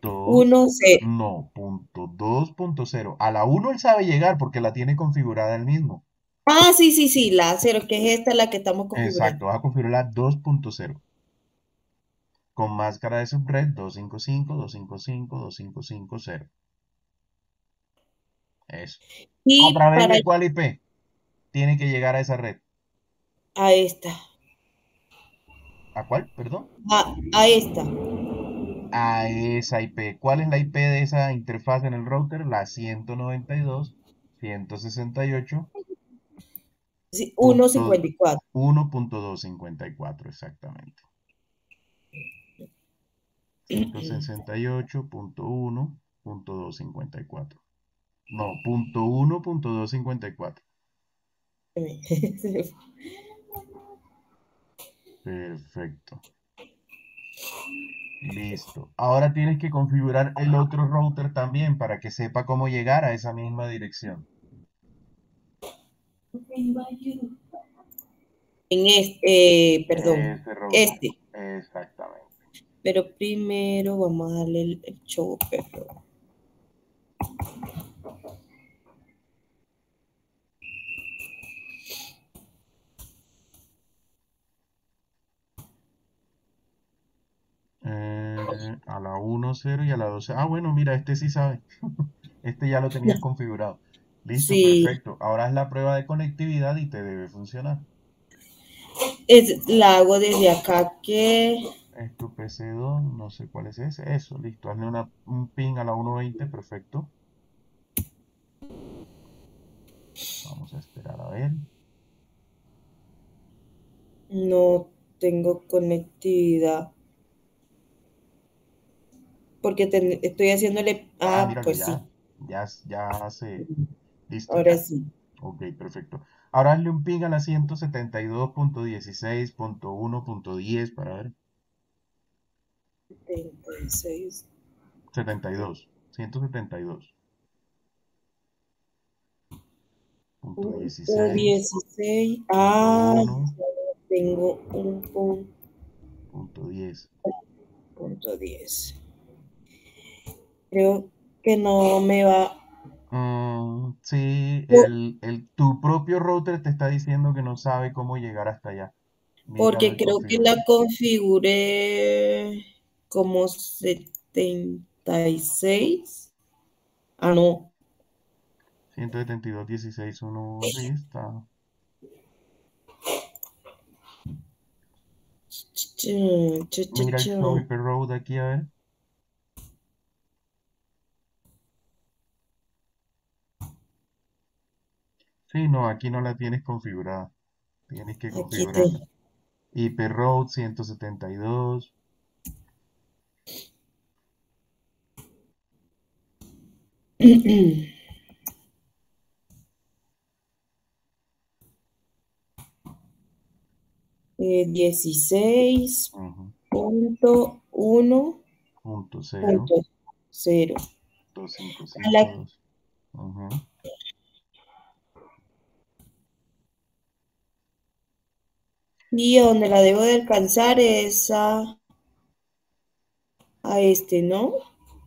2, 192.168.10. no, punto 2.0. A la 1 él sabe llegar porque la tiene configurada él mismo. Ah, sí, sí, sí, la 0, que es esta la que estamos configurando. Exacto, vas a configurar la 2.0 con máscara de subred 255.255.255.0. Eso. ¿A Y través para de cuál IP tiene que llegar a esa red? a esta, ¿A cuál? Perdón. a esta. A esa IP. ¿Cuál es la IP de esa interfaz en el router? La 192.168. Sí, Punto, 154. 1.254 exactamente. 168.1.254. No, punto 1.254. Perfecto. Listo. Ahora tienes que configurar el otro router también para que sepa cómo llegar a esa misma dirección. Perdón, Ese router. este. Exactamente. Pero primero vamos a darle el show perro. A la 1.0 y a la 12. Ah, bueno, mira, este sí sabe. Este ya lo tenías configurado. Listo, Sí, perfecto. Ahora es la prueba de conectividad y te debe funcionar. la hago desde acá que Es tu PC2, no sé cuál es ese. Eso, listo. Hazle un ping a la 1.20, perfecto. Vamos a esperar a ver. no tengo conectividad. Porque estoy haciéndole. Ah, Ah, míralo, pues sí, ya se. Listo, ahora ya. sí. Ok, perfecto. Ahora hazle un ping a la 172.16.1.10 para ver. 76. 72. 172. Punto Punto 16. 16. Punto Ah, 1. tengo un Punto 10. punto 10. Creo que no me va. Sí, po- tu propio router te está diciendo que no sabe cómo llegar hasta allá. Míralo Porque y creo que la configúralo. configuré como 76. Ah, no. 172.16.1. Sí, está. Mira el show hyper road aquí, a ver. Sí, no, aquí no la tienes configurada. Tienes que Aquí te. configurarla. Hyper road 172. 16 Ujú. punto uno Punto cero. punto cero. A la 2552. Ujú. y donde la debo de alcanzar es a este, ¿no?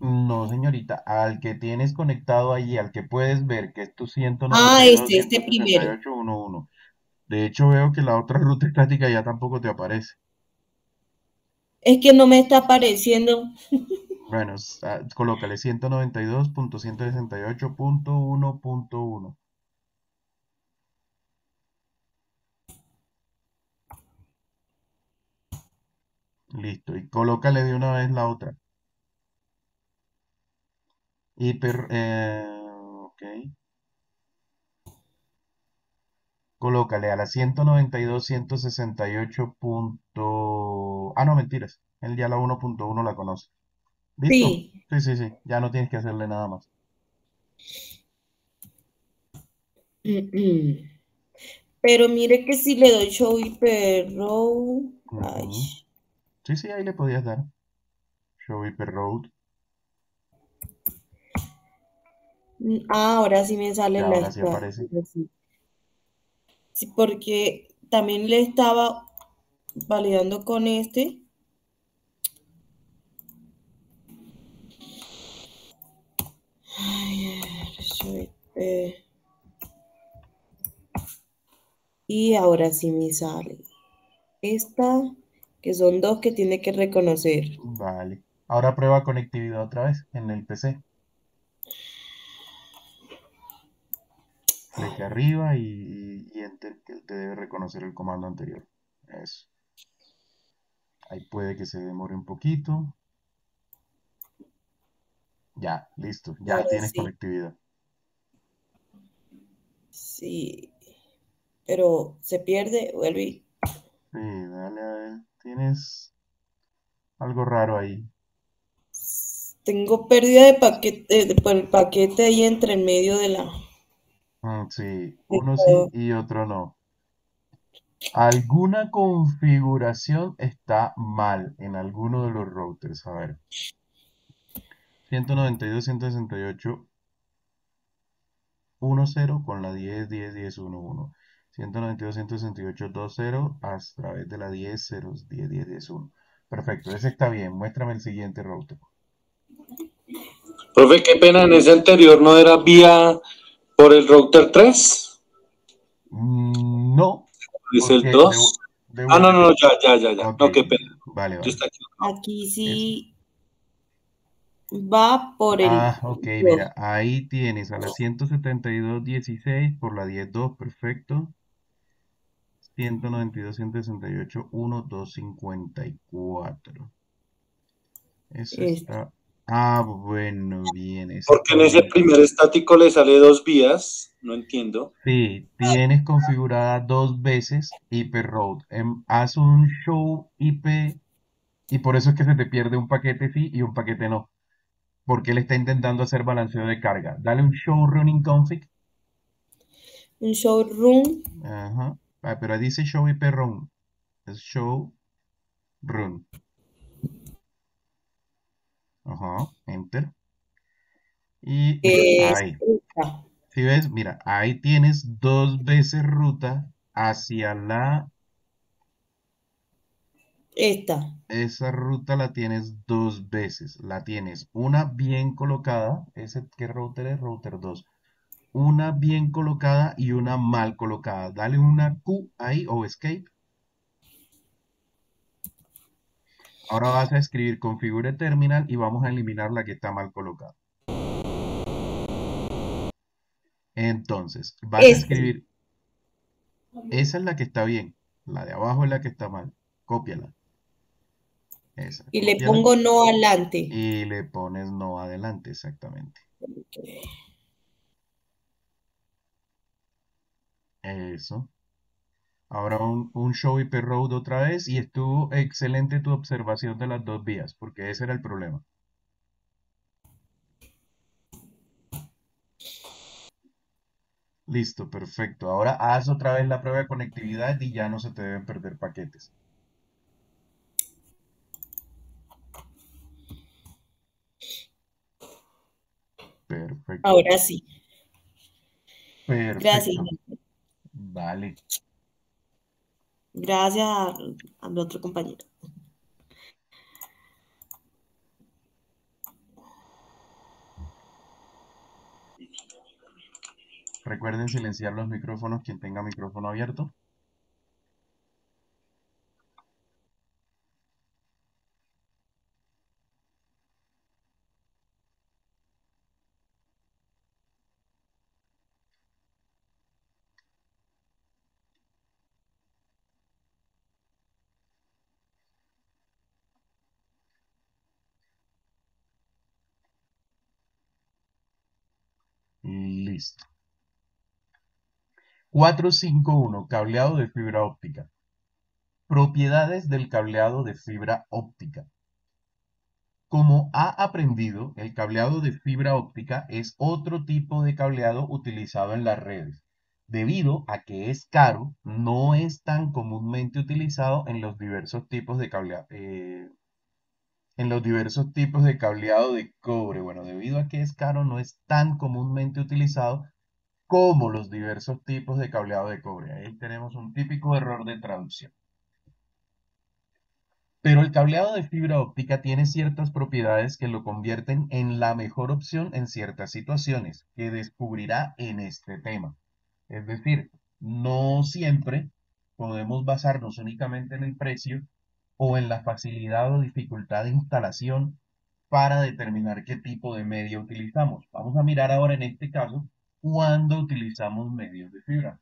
No, señorita, al que tienes conectado allí, al que puedes ver que es tu Ah, 192, este primero. 168.11. De hecho, veo que la otra ruta estática ya tampoco te aparece. Es que no me está apareciendo. Bueno, colócale 192.168.1.1. Listo, y colócale de una vez la otra. Ok. Colócale a la 192.168. Ah, no, mentiras. Él ya la 1.1 la conoce. ¿Listo? Sí. Sí, sí, sí. Ya no tienes que hacerle nada más. Pero mire que si le doy show y perro. Ay. Ujú. Sí, sí, ahí le podías dar. Show Hyper Road. Ahora sí me sale Ya la ahora sí espalda. aparece. Sí, sí, porque también le estaba validando con este. Ay, a ver, y ahora sí me sale. Esta, que son dos que tiene que reconocer. Vale. Ahora prueba conectividad otra vez en el PC. Flecha arriba y Enter, que él te debe reconocer el comando anterior. Eso. Ahí puede que se demore un poquito. Ya, listo. Ya Ahora tienes sí. conectividad. Sí. pero se pierde, vuelve y Sí, dale a ver. Tienes algo raro ahí. tengo pérdida de paquete, por el paquete ahí entre el medio de la... Sí, de uno sí todo. y otro no. Alguna configuración está mal en alguno de los routers. A ver, 192.168.1.0 con la 10.10.10.1.1. 192.168.2.0 a través de la 10.0.10.10.10.1. Perfecto, ese está bien. Muéstrame el siguiente router. Profe, qué pena, en ese anterior no era vía por el router 3, No, dice el porque 2. Ah, no, devuelve. no, no, ya. Ok, No, qué pena. vale, Yo vale. está aquí. Aquí Eso. sí va por el Ah, ok, 2. mira, ahí tienes a la 172.16 por la 10.2, perfecto. 192.168.1.254. Eso Este. está. Ah, bueno, bien, ese Porque está en ese bien. primer estático le sale 2 vías, no entiendo. Sí, tienes configurada dos veces IP route. Haz un show IP y por eso es que se te pierde un paquete sí y un paquete no. Porque él está intentando hacer balanceo de carga. Dale un show running config. Un showroom. Ajá. Ah, pero dice show IP run. Es show run. Ajá. Enter. Y mira, Es ahí. esta. Si ves, mira, ahí tienes dos veces ruta hacia Esta. esa ruta la tienes dos veces. La tienes una bien colocada. ¿Ese qué router es? Router 2. Una bien colocada y una mal colocada. Dale una Q ahí o escape. Ahora vas a escribir configure terminal y vamos a eliminar la que está mal colocada. Entonces, vas a Esta. escribir, esa es la que está bien, la de abajo es la que está mal. Cópiala. Esa, Y le cópiala pongo no adelante. y le pones no adelante, exactamente. Eso. Ahora un show IP road otra vez y estuvo excelente tu observación de las dos vías, porque ese era el problema. Listo, perfecto. Ahora haz otra vez la prueba de conectividad y ya no se te deben perder paquetes. Perfecto, Ahora sí. Gracias. perfecto. Vale. Gracias al otro compañero. Recuerden silenciar los micrófonos quien tenga micrófono abierto. Listo. 451. Cableado de fibra óptica. Propiedades del cableado de fibra óptica. Como ha aprendido, el cableado de fibra óptica es otro tipo de cableado utilizado en las redes. Debido a que es caro, no es tan comúnmente utilizado en los diversos tipos de cableado, de cobre. Bueno, debido a que es caro, no es tan comúnmente utilizado como los diversos tipos de cableado de cobre. Ahí tenemos un típico error de traducción. Pero el cableado de fibra óptica tiene ciertas propiedades que lo convierten en la mejor opción en ciertas situaciones, que descubrirá en este tema. Es decir, no siempre podemos basarnos únicamente en el precio o en la facilidad o dificultad de instalación para determinar qué tipo de medio utilizamos. Vamos a mirar ahora en este caso cuándo utilizamos medios de fibra.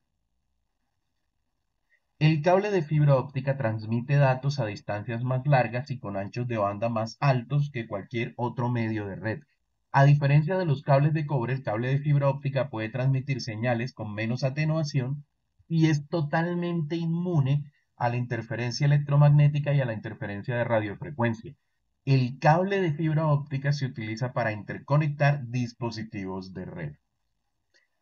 El cable de fibra óptica transmite datos a distancias más largas y con anchos de banda más altos que cualquier otro medio de red. A diferencia de los cables de cobre, el cable de fibra óptica puede transmitir señales con menos atenuación y es totalmente inmune a la interferencia electromagnética y a la interferencia de radiofrecuencia. El cable de fibra óptica se utiliza para interconectar dispositivos de red.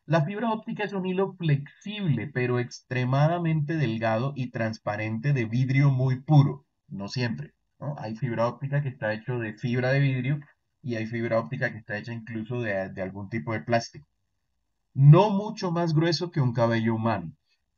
La fibra óptica es un hilo flexible, pero extremadamente delgado y transparente de vidrio muy puro. No siempre, ¿no? Hay fibra óptica que está hecho de fibra de vidrio y hay fibra óptica que está hecha incluso de algún tipo de plástico. No mucho más grueso que un cabello humano.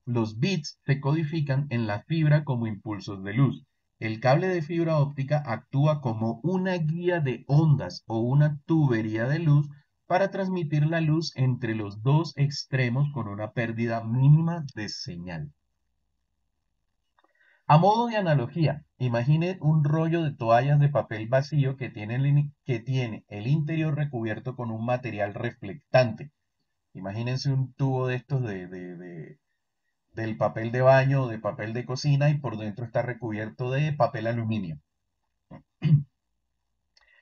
Los bits se codifican en la fibra como impulsos de luz. El cable de fibra óptica actúa como una guía de ondas o una tubería de luz para transmitir la luz entre los dos extremos con una pérdida mínima de señal. A modo de analogía, imagine un rollo de toallas de papel vacío que tiene el interior recubierto con un material reflectante. Imagínense un tubo de estos del papel de baño o de papel de cocina y por dentro está recubierto de papel aluminio.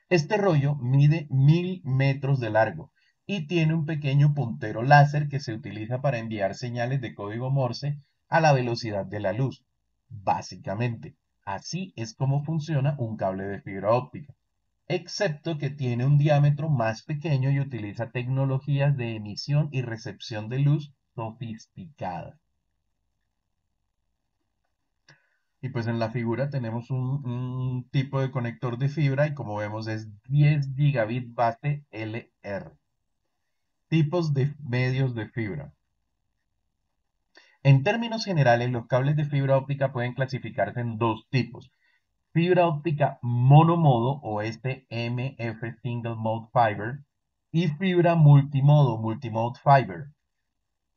Este rollo mide 1000 metros de largo y tiene un pequeño puntero láser que se utiliza para enviar señales de código Morse a la velocidad de la luz. Básicamente, así es como funciona un cable de fibra óptica, excepto que tiene un diámetro más pequeño y utiliza tecnologías de emisión y recepción de luz sofisticadas. Y pues en la figura tenemos un tipo de conector de fibra y como vemos es 10 gigabit base LR. Tipos de medios de fibra. En términos generales, los cables de fibra óptica pueden clasificarse en dos tipos. Fibra óptica monomodo o MF Single Mode Fiber y fibra multimodo Multimode Fiber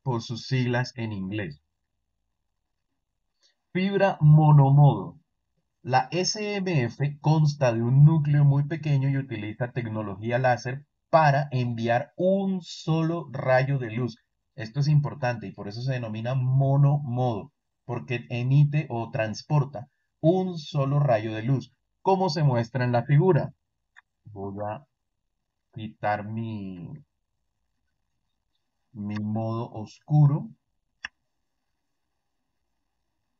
por sus siglas en inglés. Fibra monomodo. La SMF consta de un núcleo muy pequeño y utiliza tecnología láser para enviar un solo rayo de luz. Esto es importante y por eso se denomina monomodo, porque emite o transporta un solo rayo de luz, como se muestra en la figura. Voy a quitar mi modo oscuro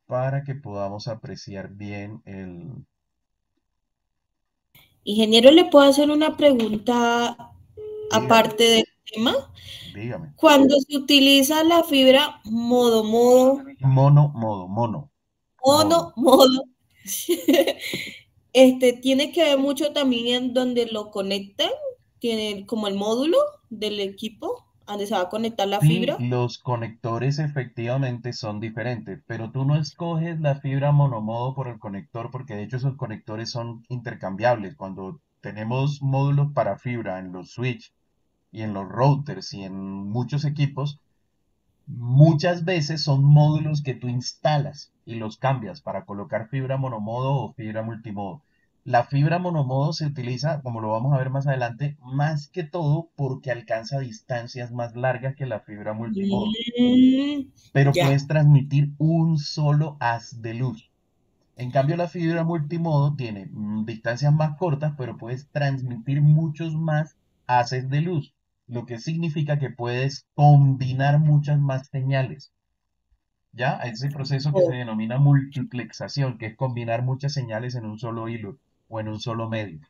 para que podamos apreciar bien el... Ingeniero, ¿le puedo hacer una pregunta Dígame, aparte del tema? dígame. Cuando se utiliza la fibra modo, Modo. modo, tiene que ver mucho también en donde lo conectan, tiene como el módulo del equipo, donde se va a conectar la Sí, fibra. los conectores efectivamente son diferentes, pero tú no escoges la fibra monomodo por el conector porque de hecho esos conectores son intercambiables. Cuando tenemos módulos para fibra en los switch y en los routers y en muchos equipos, muchas veces son módulos que tú instalas y los cambias para colocar fibra monomodo o fibra multimodo. La fibra monomodo se utiliza, como lo vamos a ver más adelante, más que todo porque alcanza distancias más largas que la fibra multimodo, pero Ya. puedes transmitir un solo haz de luz. En cambio, la fibra multimodo tiene distancias más cortas, pero puedes transmitir muchos más haces de luz, lo que significa que puedes combinar muchas más señales. ¿Ya? A ese proceso que se Oh, denomina multiplexación, que es combinar muchas señales en un solo hilo o en un solo medio.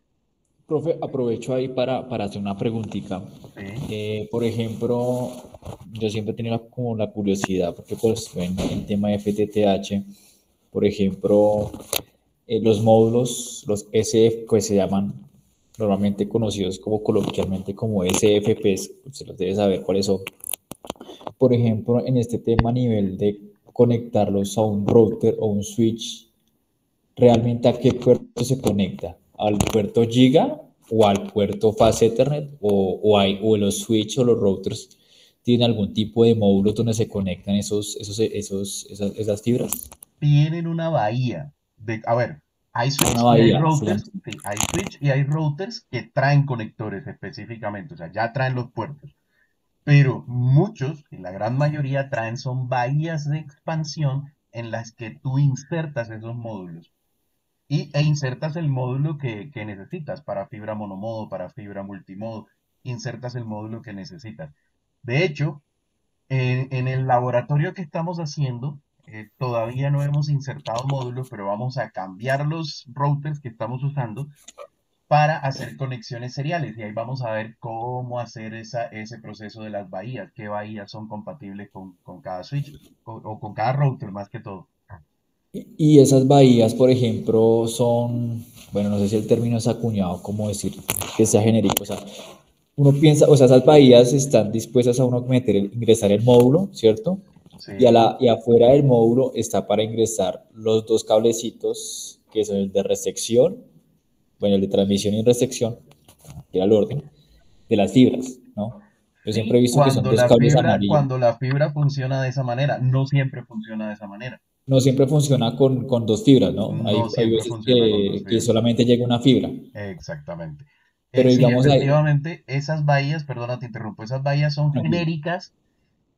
Profe, aprovecho ahí para hacer una preguntita. ¿Sí? Por ejemplo, yo siempre he tenido como la curiosidad, porque pues en el tema de FTTH, por ejemplo, los módulos, los SF, pues se llaman normalmente conocidos como coloquialmente como SFPs, se los debe saber cuáles son. Por ejemplo, en este tema a nivel de conectarlos a un router o un switch, ¿realmente a qué puerto se conecta? ¿Al puerto Giga o al puerto Fast Ethernet? ¿O los switch o los routers tienen algún tipo de módulo donde se conectan esas fibras? Tienen una bahía a ver, hay Una switch y hay bahía, se llama. routers, sí, hay switch y hay routers que traen conectores específicamente, o sea, ya traen los puertos. Pero muchos, y la gran mayoría, traen son bahías de expansión en las que tú insertas esos módulos e insertas el módulo que necesitas para fibra monomodo, para fibra multimodo, insertas el módulo que necesitas. De hecho, En el laboratorio que estamos haciendo, todavía no hemos insertado módulos, pero vamos a cambiar los routers que estamos usando para hacer conexiones seriales. Y ahí vamos a ver cómo hacer ese proceso de las bahías, qué bahías son compatibles con cada switch o con cada router más que todo. Y esas bahías, por ejemplo, son, bueno, no sé si el término es acuñado, como decir que sea genérico, o sea, uno piensa, o sea, esas bahías están dispuestas a uno ingresar el módulo, ¿cierto? Sí, Y afuera del módulo está para ingresar los dos cablecitos, que son el de recepción, bueno, el de transmisión y recepción, que era el orden, de las fibras, ¿no? Yo siempre he sí, visto que son dos cables amarillos. cuando la fibra funciona de esa manera, no siempre funciona de esa manera. No siempre funciona con dos fibras, ¿no? No Hay siempre veces funciona con dos que fibras. solamente llega una fibra. Exactamente. Pero Sí, digamos ahí, efectivamente, esas bahías, perdona, te interrumpo, esas bahías son tranquilo. genéricas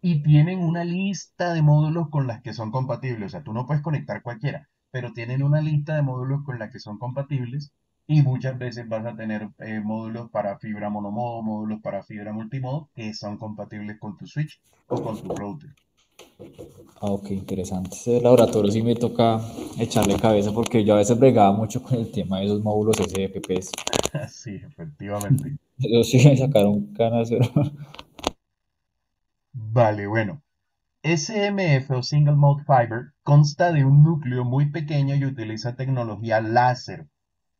y tienen una lista de módulos con las que son compatibles. O sea, tú no puedes conectar cualquiera, pero tienen una lista de módulos con las que son compatibles y muchas veces vas a tener módulos para fibra monomodo, módulos para fibra multimodo que son compatibles con tu switch o con tu router. Ah, ok, interesante. Ese laboratorio sí me toca echarle cabeza porque yo a veces bregaba mucho con el tema de esos módulos SFPs. Sí, efectivamente. Ellos sí me sacaron canas, pero... Vale, bueno. SMF o Single Mode Fiber consta de un núcleo muy pequeño y utiliza tecnología láser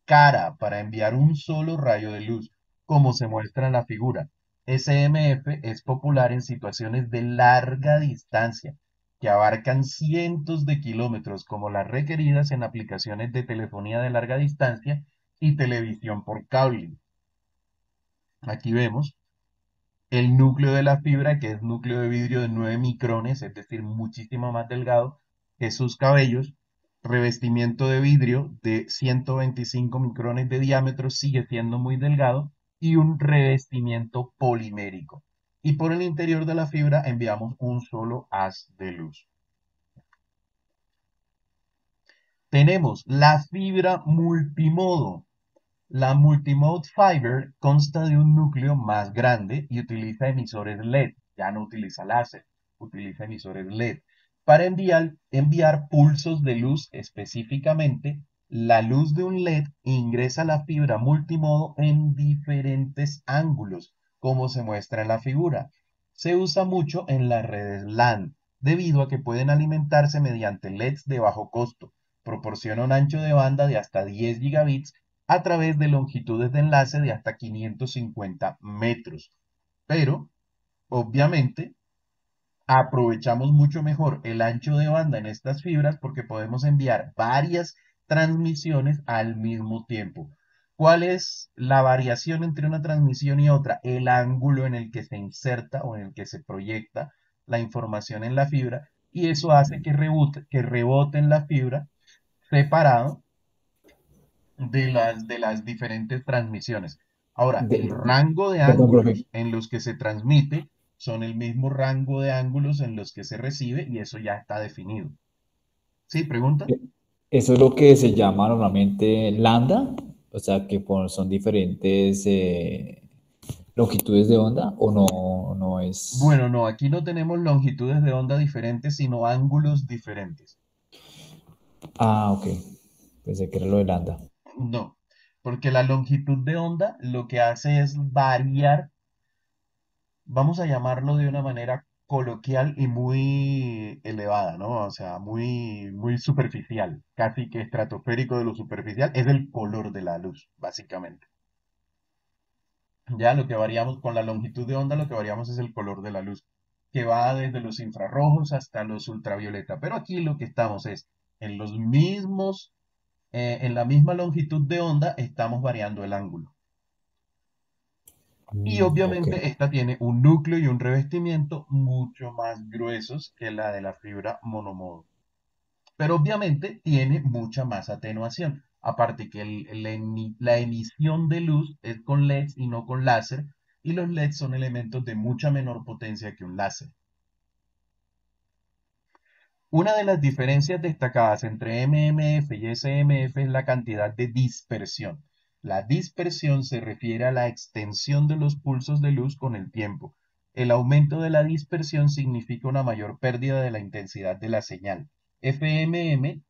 cara para enviar un solo rayo de luz, como se muestra en la figura. SMF es popular en situaciones de larga distancia, que abarcan cientos de kilómetros, como las requeridas en aplicaciones de telefonía de larga distancia y televisión por cable. Aquí vemos el núcleo de la fibra, que es núcleo de vidrio de 9 micrones, es decir, muchísimo más delgado que sus cabellos. Revestimiento de vidrio de 125 micrones de diámetro, sigue siendo muy delgado. Y un revestimiento polimérico. Y por el interior de la fibra enviamos un solo haz de luz. Tenemos la fibra multimodo. La Multimode Fiber consta de un núcleo más grande y utiliza emisores LED, ya no utiliza láser, utiliza emisores LED. Para enviar pulsos de luz específicamente, la luz de un LED ingresa a la fibra multimodo en diferentes ángulos, como se muestra en la figura. Se usa mucho en las redes LAN, debido a que pueden alimentarse mediante LEDs de bajo costo. Proporciona un ancho de banda de hasta 10 gigabits a través de longitudes de enlace de hasta 550 metros. Pero, obviamente, aprovechamos mucho mejor el ancho de banda en estas fibras porque podemos enviar varias transmisiones al mismo tiempo. ¿Cuál es la variación entre una transmisión y otra? El ángulo en el que se inserta o en el que se proyecta la información en la fibra, y eso hace que rebote en la fibra separado de las diferentes transmisiones. Ahora, el de- rango de perdón, profe. ángulos en los que se transmite son el mismo rango de ángulos en los que se recibe, y eso ya está definido. ¿Sí? ¿Pregunta? Eso es lo que se llama normalmente lambda, o sea, que son diferentes longitudes de onda, o no, no es... Bueno, no, aquí no tenemos longitudes de onda diferentes, sino ángulos diferentes. Ah, ok. Pensé que era lo de lambda. No, porque la longitud de onda lo que hace es variar, vamos a llamarlo de una manera coloquial y muy elevada, ¿no? O sea, muy superficial, casi que estratosférico de lo superficial, es el color de la luz, básicamente. Ya lo que variamos con la longitud de onda, lo que variamos es el color de la luz, que va desde los infrarrojos hasta los ultravioleta. Pero aquí lo que estamos es en los mismos, en la misma longitud de onda, estamos variando el ángulo. Y Ok. obviamente esta tiene un núcleo y un revestimiento mucho más gruesos que la de la fibra monomodo. Pero obviamente tiene mucha más atenuación. Aparte que la emisión de luz es con LEDs y no con láser, y los LEDs son elementos de mucha menor potencia que un láser. Una de las diferencias destacadas entre MMF y SMF es la cantidad de dispersión. La dispersión se refiere a la extensión de los pulsos de luz con el tiempo, El aumento de la dispersión significa una mayor pérdida de la intensidad de la señal. FMM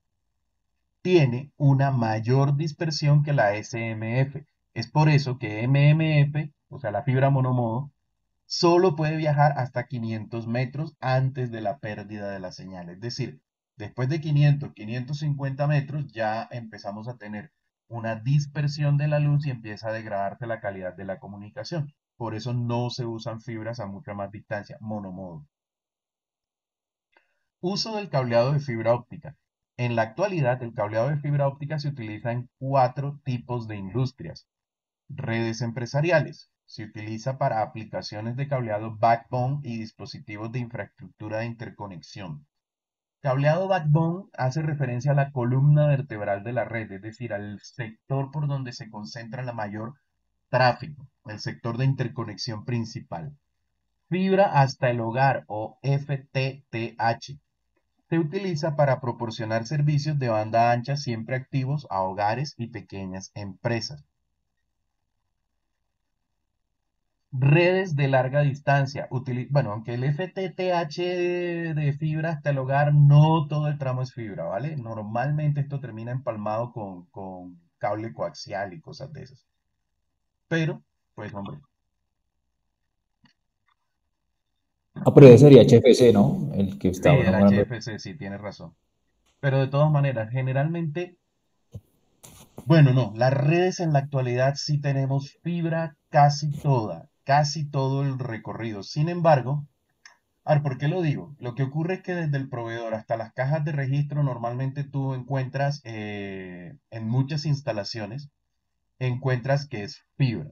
tiene una mayor dispersión que la SMF. Es por eso que MMF, o sea, la fibra monomodo, solo puede viajar hasta 500 metros antes de la pérdida de la señal. Es decir, después de 500, 550 metros ya empezamos a tener una dispersión de la luz y empieza a degradarse la calidad de la comunicación. Por eso no se usan fibras a mucha más distancia, monomodo. Uso del cableado de fibra óptica. En la actualidad, el cableado de fibra óptica se utiliza en 4 tipos de industrias. Redes empresariales. Se utiliza para aplicaciones de cableado backbone y dispositivos de infraestructura de interconexión. Cableado backbone hace referencia a la columna vertebral de la red, es decir, al sector por donde se concentra la mayor tráfico, el sector de interconexión principal. Fibra hasta el hogar o FTTH. Se utiliza para proporcionar servicios de banda ancha siempre activos a hogares y pequeñas empresas. Redes de larga distancia. Bueno, aunque el FTTH de fibra hasta el hogar, no todo el tramo es fibra, ¿vale? Normalmente esto termina empalmado con cable coaxial y cosas de esas. Pero, pues hombre, Ah, pero ese sería HFC, ¿no? El que sí, estábamos el hablando. HFC sí tienes razón. Pero de todas maneras, generalmente, bueno, no, las redes en la actualidad sí tenemos fibra casi toda, casi todo el recorrido. Sin embargo, a ver, ¿por qué lo digo? Lo que ocurre es que desde el proveedor hasta las cajas de registro normalmente tú encuentras en muchas instalaciones, encuentras que es fibra.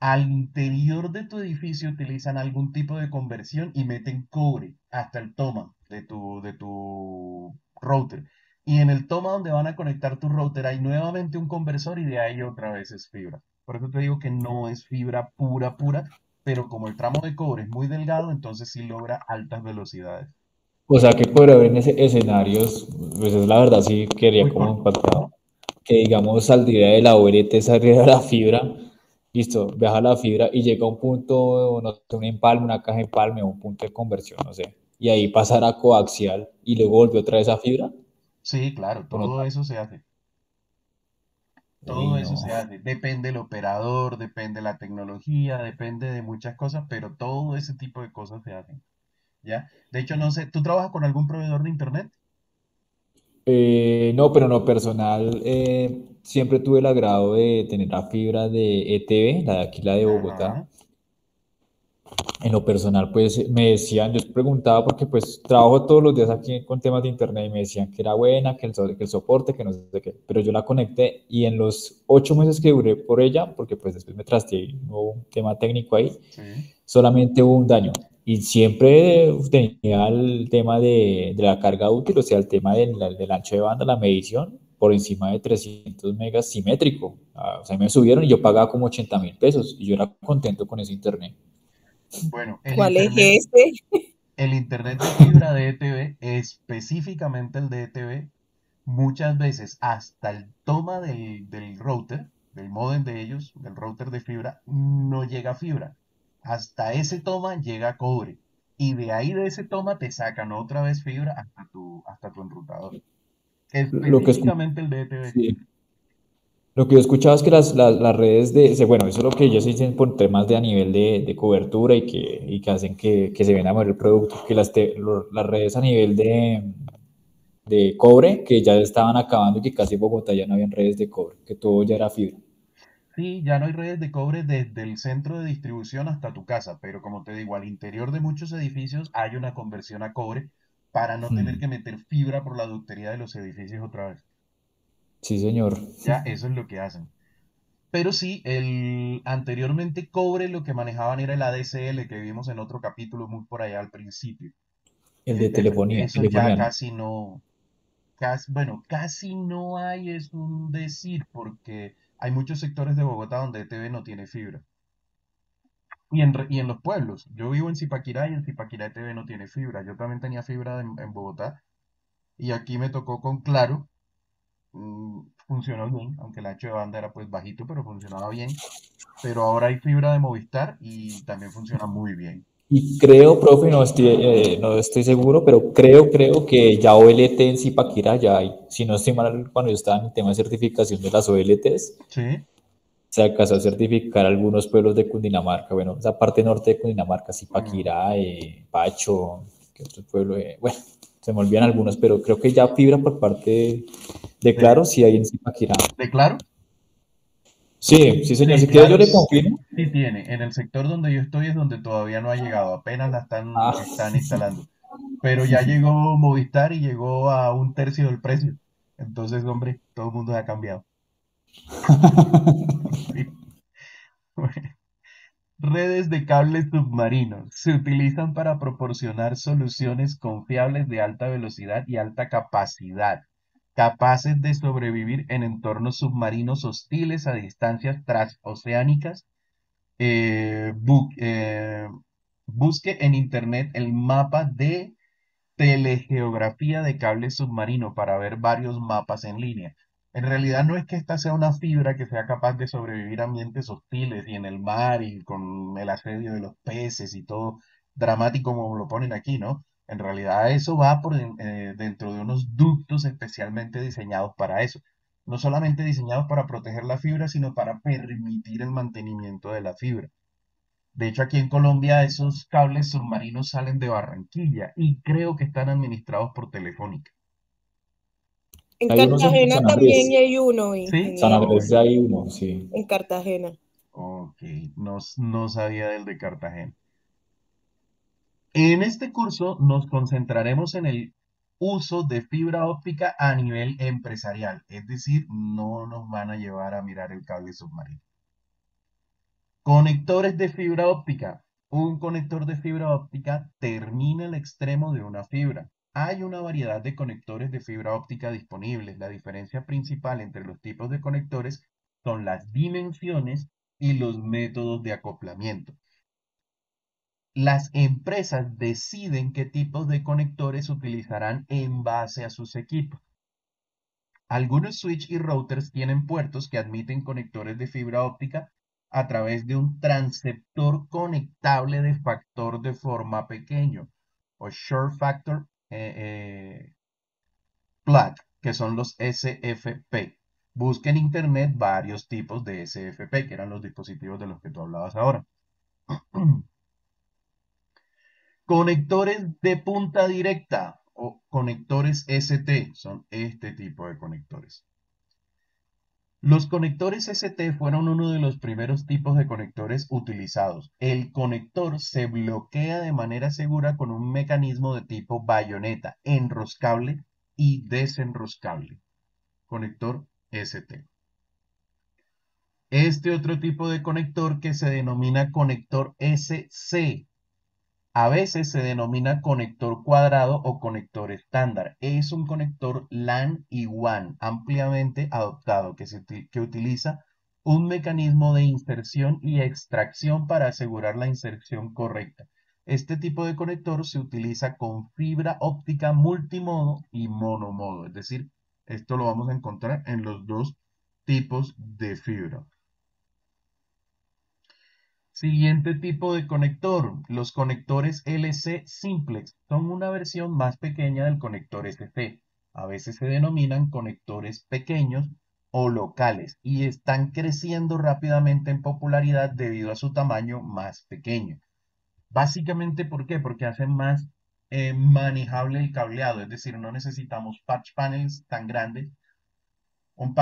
Al interior de tu edificio utilizan algún tipo de conversión y meten cobre hasta el toma de tu router. Y en el toma donde van a conectar tu router hay nuevamente un conversor y de ahí otra vez es fibra. Por eso te digo que no es fibra pura, pura, pero como el tramo de cobre es muy delgado, entonces sí logra altas velocidades. O sea, que puede haber en ese escenarios, pues es la verdad, sí quería Muy como cortos. impactar, que digamos saldría de la OLT, saldría de la fibra, listo, viaja la fibra y llega a un punto, no sé, un empalme, una caja de empalme o un punto de conversión, no sé, y ahí pasará a coaxial y luego volvió otra vez a fibra, Sí, claro, o no todo tanto. eso se hace. Uy, Todo eso no. se hace. Depende del operador, depende de la tecnología, depende de muchas cosas, pero todo ese tipo de cosas se hacen. ¿Ya? De hecho, no sé, ¿tú trabajas con algún proveedor de internet? No, pero no personal. Siempre tuve el agrado de tener la fibra de ETV, la de aquí, la de Bogotá. Ajá. En lo personal, pues me decían, yo preguntaba porque pues trabajo todos los días aquí con temas de internet y me decían que era buena, que el soporte, que no sé qué, pero yo la conecté y en los 8 meses que duré por ella, porque pues después me trasteé y no hubo un tema técnico ahí, Sí. solamente hubo un daño. Y siempre tenía el tema de la carga útil, o sea, el tema del ancho de banda, la medición, por encima de 300 megas simétrico. Ah, o sea, me subieron y yo pagaba como 80.000 pesos y yo era contento con ese internet. Bueno, ¿Cuál es ese? el internet de fibra de ETV, específicamente el de ETV, muchas veces hasta el toma del router, del módem de ellos, del router de fibra, no llega fibra. Hasta ese toma llega cobre. Y de ahí de ese toma te sacan otra vez fibra hasta tu enrutador. Lo que escu- Específicamente el de ETV. sí. Lo que yo escuchaba es que las redes bueno, eso es lo que ellos dicen por temas de a nivel de cobertura y que hacen que se venda mejor el producto, que las redes a nivel de cobre, que ya estaban acabando y que casi en Bogotá ya no habían redes de cobre, que todo ya era fibra. Sí, ya no hay redes de cobre desde el centro de distribución hasta tu casa, pero como te digo, al interior de muchos edificios hay una conversión a cobre para no tener Hmm. que meter fibra por la ductería de los edificios otra vez. Sí, señor. Ya, eso es lo que hacen. Pero sí, anteriormente cobre lo que manejaban era el ADSL que vimos en otro capítulo muy por allá al principio. El de telefonía, Eso ya telefonía no. casi no, bueno, casi no hay, es un decir, porque hay muchos sectores de Bogotá donde ETV no tiene fibra. Y en los pueblos. Yo vivo en Zipaquirá y en Zipaquirá ETV no tiene fibra. Yo también tenía fibra en Bogotá y aquí me tocó con Claro. Funcionó bien, aunque el ancho de banda era pues bajito, pero funcionaba bien. Pero ahora hay fibra de Movistar y también funciona muy bien. Y creo, profe, no estoy seguro, pero creo que ya OLT en Zipaquirá ya hay. Si no estoy mal, cuando yo estaba en el tema de certificación de las OLTs, Sí. se alcanzó a certificar algunos pueblos de Cundinamarca. Bueno, esa parte norte de Cundinamarca, Mm, Zipaquirá, Pacho, ¿qué otro pueblo? Bueno, se me olvidan algunos, pero creo que ya fibra por parte de ¿De, Claro sí hay en Zipaquirá. de Claro? Sí, sí, señor. Sí, Si quiere, yo claro, le confirmo. sí tiene. En el sector donde yo estoy es donde todavía no ha llegado, apenas Ah, están instalando. Pero ya llegó Movistar y llegó a un tercio del precio. Entonces, hombre, todo el mundo ha cambiado. Sí. Redes de cables submarinos se utilizan para proporcionar soluciones confiables de alta velocidad y alta capacidad, capaces de sobrevivir en entornos submarinos hostiles a distancias transoceánicas. Busque en internet el mapa de telegeografía de cable submarino para ver varios mapas en línea. En realidad no es que esta sea una fibra que sea capaz de sobrevivir a ambientes hostiles y en el mar y con el asedio de los peces y todo dramático como lo ponen aquí, ¿no? En realidad eso va dentro de unos ductos especialmente diseñados para eso. No solamente diseñados para proteger la fibra, sino para permitir el mantenimiento de la fibra. De hecho, aquí en Colombia esos cables submarinos salen de Barranquilla y creo que están administrados por Telefónica. En hay unos en Cartagena San también Andrés. hay uno, ¿Sí? San ingeniero. Ah, Andrés bueno. ya hay uno, sí. En Cartagena. Ok, no, no sabía del de Cartagena. En este curso nos concentraremos en el uso de fibra óptica a nivel empresarial, es decir, no nos van a llevar a mirar el cable submarino. Conectores de fibra óptica. Un conector de fibra óptica termina el extremo de una fibra. Hay una variedad de conectores de fibra óptica disponibles. La diferencia principal entre los tipos de conectores son las dimensiones y los métodos de acoplamiento. Las empresas deciden qué tipos de conectores utilizarán en base a sus equipos. Algunos switch y routers tienen puertos que admiten conectores de fibra óptica a través de un transceptor conectable de factor de forma pequeño o short factor plug, que son los SFP. Busca en internet varios tipos de SFP, que eran los dispositivos de los que tú hablabas ahora. Conectores de punta directa o conectores ST son este tipo de conectores. Los conectores ST fueron uno de los primeros tipos de conectores utilizados. El conector se bloquea de manera segura con un mecanismo de tipo bayoneta, enroscable y desenroscable. Conector ST. Este otro tipo de conector que se denomina conector SC. A veces se denomina conector cuadrado o conector estándar. Es un conector LAN y WAN ampliamente adoptado que utiliza un mecanismo de inserción y extracción para asegurar la inserción correcta. Este tipo de conector se utiliza con fibra óptica multimodo y monomodo, es decir, esto lo vamos a encontrar en los dos tipos de fibra. Siguiente tipo de conector, los conectores LC simplex son una versión más pequeña del conector SC. A veces se denominan conectores pequeños o locales y están creciendo rápidamente en popularidad debido a su tamaño más pequeño. Básicamente, ¿por qué? Porque hacen más manejable el cableado, es decir, no necesitamos patch panels tan grandes. Un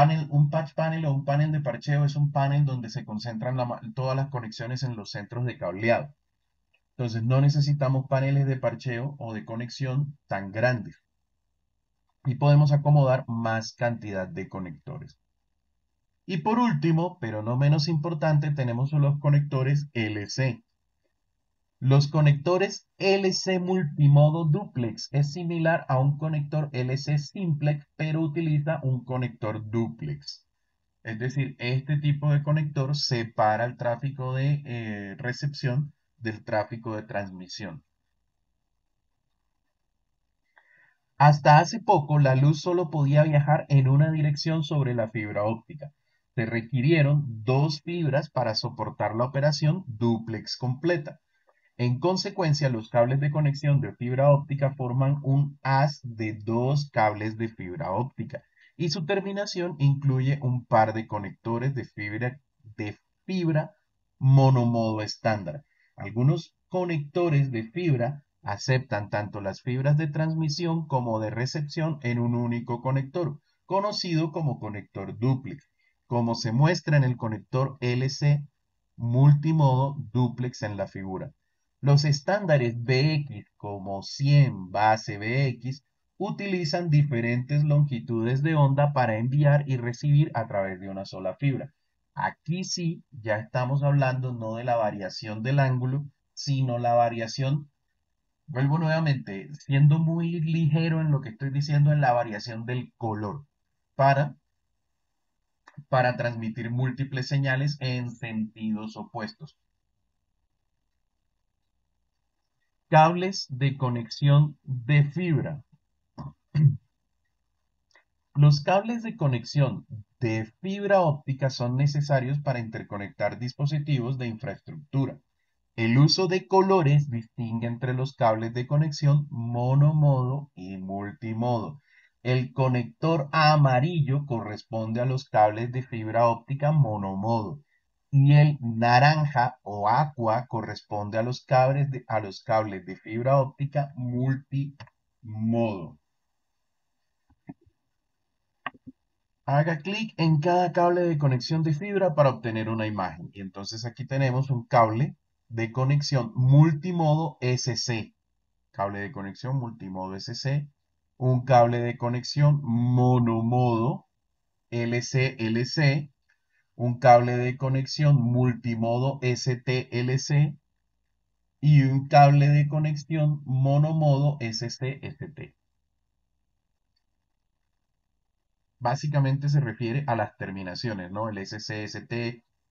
patch panel o un panel de parcheo es un panel donde se concentran todas las conexiones en los centros de cableado. Entonces no necesitamos paneles de parcheo o de conexión tan grandes y podemos acomodar más cantidad de conectores. Y por último, pero no menos importante, tenemos los conectores LC. Los conectores LC multimodo duplex es similar a un conector LC simplex, pero utiliza un conector duplex. Es decir, este tipo de conector separa el tráfico de recepción del tráfico de transmisión. Hasta hace poco, la luz solo podía viajar en una dirección sobre la fibra óptica. Se requirieron dos fibras para soportar la operación dúplex completa. En consecuencia, los cables de conexión de fibra óptica forman un haz de dos cables de fibra óptica y su terminación incluye un par de conectores de fibra monomodo estándar. Algunos conectores de fibra aceptan tanto las fibras de transmisión como de recepción en un único conector, conocido como conector dúplex, como se muestra en el conector LC multimodo dúplex en la figura. Los estándares BX como 100 base BX utilizan diferentes longitudes de onda para enviar y recibir a través de una sola fibra. Aquí sí, ya estamos hablando no de la variación del ángulo, sino la variación, vuelvo nuevamente, siendo muy ligero en lo que estoy diciendo, en la variación del color para, para transmitir múltiples señales en sentidos opuestos. Cables de conexión de fibra. Los cables de conexión de fibra óptica son necesarios para interconectar dispositivos de infraestructura. El uso de colores distingue entre los cables de conexión monomodo y multimodo. El conector amarillo corresponde a los cables de fibra óptica monomodo y el naranja o aqua corresponde a los cables de fibra óptica multimodo. Haga clic en cada cable de conexión de fibra para obtener una imagen. Y entonces aquí tenemos un cable de conexión multimodo SC. Cable de conexión multimodo SC. Un cable de conexión monomodo LC-LC. Un cable de conexión multimodo ST-LC. Y un cable de conexión monomodo SC-ST. Básicamente se refiere a las terminaciones, ¿no? El SCST,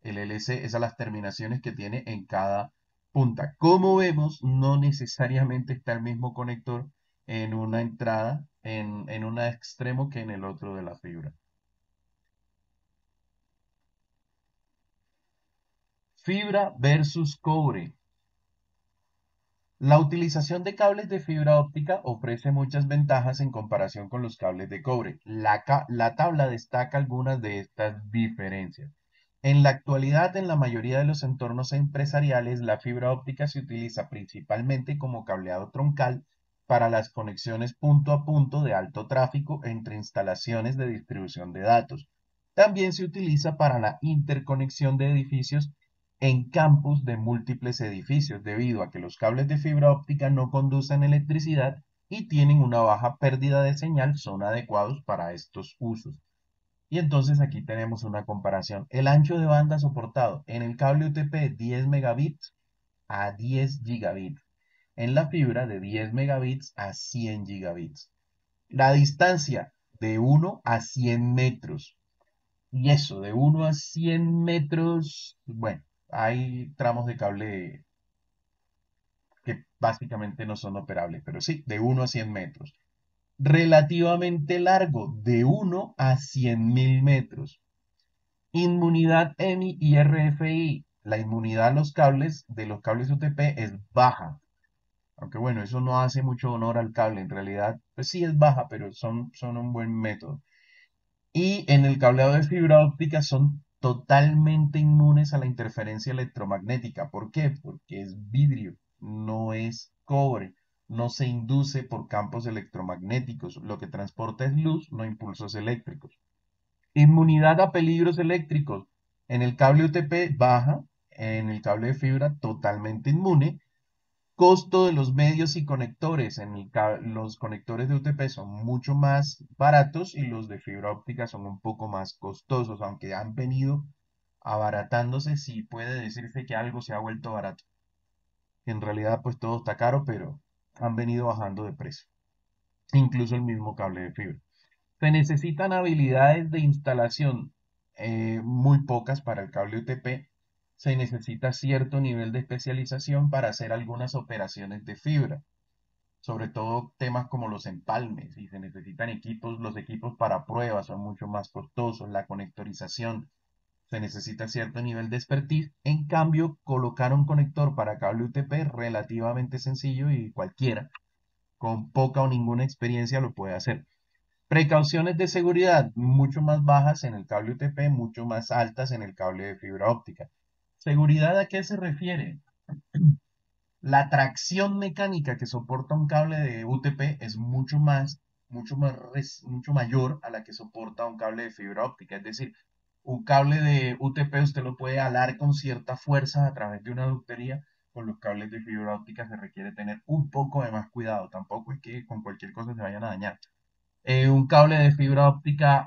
el LC, esas las terminaciones que tiene en cada punta. Como vemos, no necesariamente está el mismo conector en una entrada, en un extremo que en el otro de la fibra. Fibra versus cobre. La utilización de cables de fibra óptica ofrece muchas ventajas en comparación con los cables de cobre. La tabla destaca algunas de estas diferencias. En la actualidad, en la mayoría de los entornos empresariales, la fibra óptica se utiliza principalmente como cableado troncal para las conexiones punto a punto de alto tráfico entre instalaciones de distribución de datos. También se utiliza para la interconexión de edificios en campus de múltiples edificios, debido a que los cables de fibra óptica no conducen electricidad y tienen una baja pérdida de señal, son adecuados para estos usos. Y entonces aquí tenemos una comparación. El ancho de banda soportado en el cable UTP 10 megabits a 10 gigabits. En la fibra de 10 megabits a 100 gigabits. La distancia de 1 a 100 metros. Y eso, de 1 a 100 metros, bueno, hay tramos de cable que básicamente no son operables, pero sí, de 1 a 100 metros. Relativamente largo, de 1 a 100.000 metros. Inmunidad EMI y RFI. La inmunidad a los cables de los cables UTP es baja. Aunque bueno, eso no hace mucho honor al cable. En realidad, pues sí es baja, pero son un buen método. Y en el cableado de fibra óptica son totalmente inmunes a la interferencia electromagnética. ¿Por qué? Porque es vidrio, no es cobre. No se induce por campos electromagnéticos. Lo que transporta es luz, no impulsos eléctricos. Inmunidad a peligros eléctricos. En el cable UTP baja, en el cable de fibra totalmente inmune. Costo de los medios y conectores. Los conectores de UTP son mucho más baratos y los de fibra óptica son un poco más costosos, aunque han venido abaratándose. Sí puede decirse que algo se ha vuelto barato. En realidad pues todo está caro, pero han venido bajando de precio. Incluso el mismo cable de fibra. Se necesitan habilidades de instalación muy pocas para el cable UTP. Se necesita cierto nivel de especialización para hacer algunas operaciones de fibra, sobre todo temas como los empalmes, y se necesitan equipos, los equipos para pruebas son mucho más costosos, la conectorización se necesita cierto nivel de expertise. En cambio, colocar un conector para cable UTP es relativamente sencillo y cualquiera con poca o ninguna experiencia lo puede hacer. Precauciones de seguridad mucho más bajas en el cable UTP, mucho más altas en el cable de fibra óptica. ¿Seguridad a qué se refiere? La tracción mecánica que soporta un cable de UTP es mucho mayor a la que soporta un cable de fibra óptica. Es decir, un cable de UTP usted lo puede alar con cierta fuerza a través de una ductería. Con los cables de fibra óptica se requiere tener un poco de más cuidado. Tampoco es que con cualquier cosa se vayan a dañar. Un cable de fibra óptica,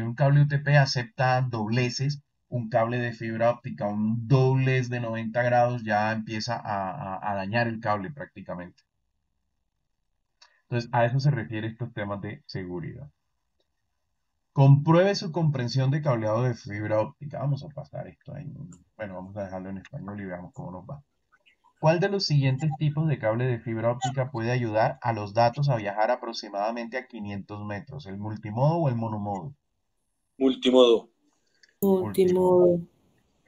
un cable UTP acepta dobleces. Un cable de fibra óptica, un doblez de 90 grados ya empieza a dañar el cable prácticamente. Entonces, a eso se refiere estos temas de seguridad. Compruebe su comprensión de cableado de fibra óptica. Vamos a pasar esto ahí. Bueno, vamos a dejarlo en español y veamos cómo nos va. ¿Cuál de los siguientes tipos de cable de fibra óptica puede ayudar a los datos a viajar aproximadamente a 500 metros? ¿El multimodo o el monomodo? Multimodo. Multimodo. Último.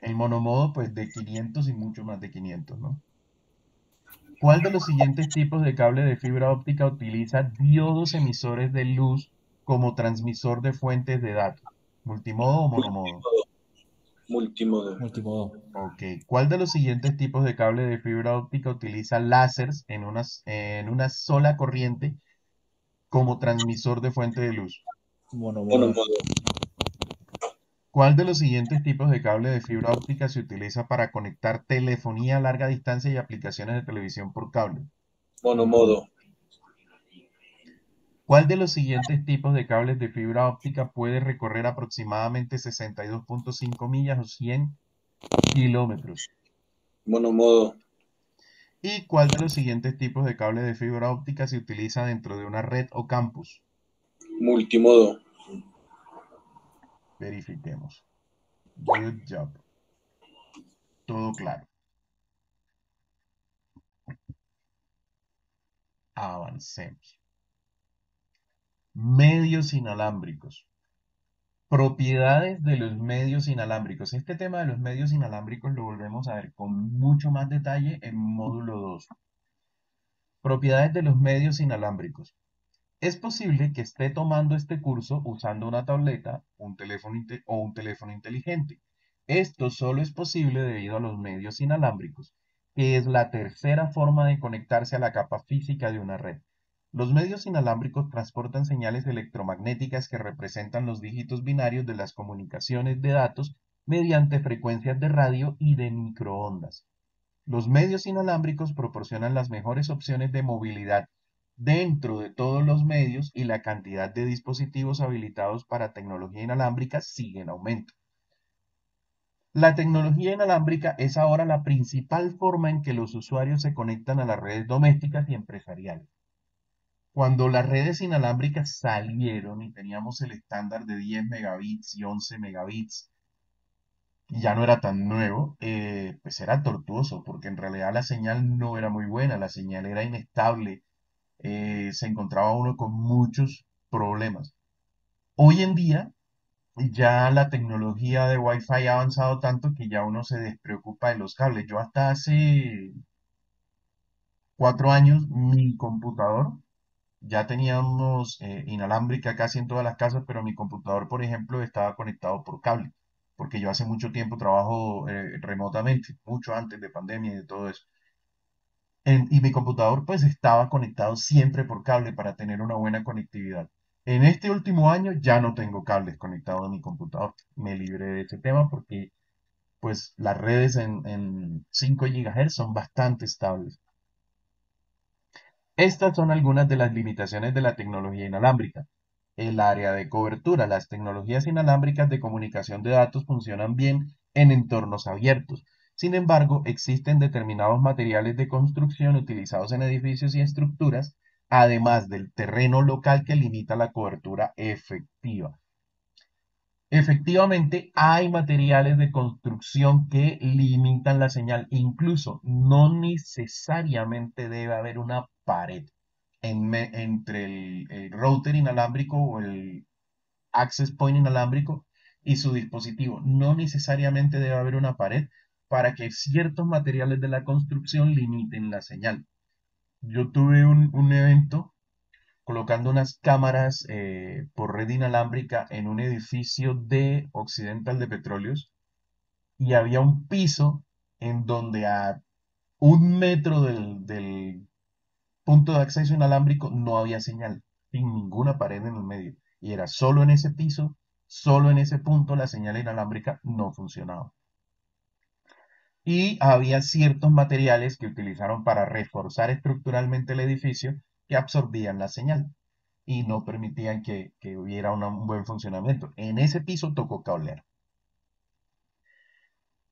El monomodo, pues de 500 y mucho más de 500, ¿no? ¿Cuál de los siguientes tipos de cable de fibra óptica utiliza diodos emisores de luz como transmisor de fuentes de datos? ¿Multimodo o monomodo? Multimodo. Multimodo. Ok. ¿Cuál de los siguientes tipos de cable de fibra óptica utiliza láseres en una sola corriente como transmisor de fuente de luz? Monomodo. Monomodo. ¿Cuál de los siguientes tipos de cable de fibra óptica se utiliza para conectar telefonía a larga distancia y aplicaciones de televisión por cable? Monomodo. ¿Cuál de los siguientes tipos de cables de fibra óptica puede recorrer aproximadamente 62.5 millas o 100 kilómetros? Monomodo. ¿Y cuál de los siguientes tipos de cable de fibra óptica se utiliza dentro de una red o campus? Multimodo. Verifiquemos. Good job. Todo claro. Avancemos. Medios inalámbricos. Propiedades de los medios inalámbricos. Este tema de los medios inalámbricos lo volvemos a ver con mucho más detalle en módulo 2. Propiedades de los medios inalámbricos. Es posible que esté tomando este curso usando una tableta, un teléfono o un teléfono inteligente. Esto solo es posible debido a los medios inalámbricos, que es la tercera forma de conectarse a la capa física de una red. Los medios inalámbricos transportan señales electromagnéticas que representan los dígitos binarios de las comunicaciones de datos mediante frecuencias de radio y de microondas. Los medios inalámbricos proporcionan las mejores opciones de movilidad dentro de todos los medios y la cantidad de dispositivos habilitados para tecnología inalámbrica sigue en aumento. La tecnología inalámbrica es ahora la principal forma en que los usuarios se conectan a las redes domésticas y empresariales. Cuando las redes inalámbricas salieron y teníamos el estándar de 10 megabits y 11 megabits, y ya no era tan nuevo, pues era tortuoso, porque en realidad la señal no era muy buena, la señal era inestable, se encontraba uno con muchos problemas. Hoy en día ya la tecnología de Wi-Fi ha avanzado tanto que ya uno se despreocupa de los cables. Yo hasta hace 4 años mi computador ya teníamos inalámbrica casi en todas las casas, pero mi computador, por ejemplo, estaba conectado por cable, porque yo hace mucho tiempo trabajo remotamente, mucho antes de pandemia y de todo eso. Y mi computador pues estaba conectado siempre por cable para tener una buena conectividad. En este último año ya no tengo cables conectados a mi computador. Me libré de ese tema porque pues las redes en 5 GHz son bastante estables. Estas son algunas de las limitaciones de la tecnología inalámbrica. El área de cobertura. Las tecnologías inalámbricas de comunicación de datos funcionan bien en entornos abiertos. Sin embargo, existen determinados materiales de construcción utilizados en edificios y estructuras, además del terreno local que limita la cobertura efectiva. Efectivamente, hay materiales de construcción que limitan la señal. Incluso no necesariamente debe haber una pared entre el router inalámbrico o el access point inalámbrico y su dispositivo. No necesariamente debe haber una pared para que ciertos materiales de la construcción limiten la señal. Yo tuve un evento colocando unas cámaras por red inalámbrica en un edificio de Occidental de Petróleos y había un piso en donde a 1 metro del punto de acceso inalámbrico no había señal, sin ninguna pared en el medio. Y era solo en ese piso, solo en ese punto la señal inalámbrica no funcionaba. Y había ciertos materiales que utilizaron para reforzar estructuralmente el edificio que absorbían la señal y no permitían que hubiera un buen funcionamiento. En ese piso tocó cablear.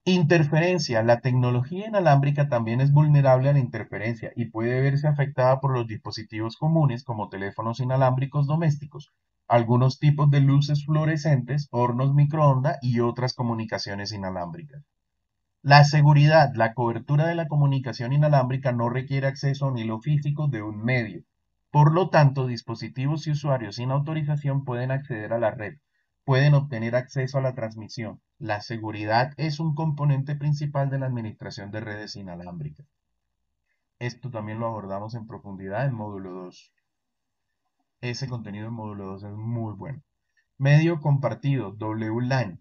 Interferencia. La tecnología inalámbrica también es vulnerable a la interferencia y puede verse afectada por los dispositivos comunes como teléfonos inalámbricos domésticos, algunos tipos de luces fluorescentes, hornos microondas y otras comunicaciones inalámbricas. La seguridad. La cobertura de la comunicación inalámbrica no requiere acceso a un hilo físico de un medio. Por lo tanto, dispositivos y usuarios sin autorización pueden acceder a la red, pueden obtener acceso a la transmisión. La seguridad es un componente principal de la administración de redes inalámbricas. Esto también lo abordamos en profundidad en módulo 2. Ese contenido en módulo 2 es muy bueno. Medio compartido, WLAN.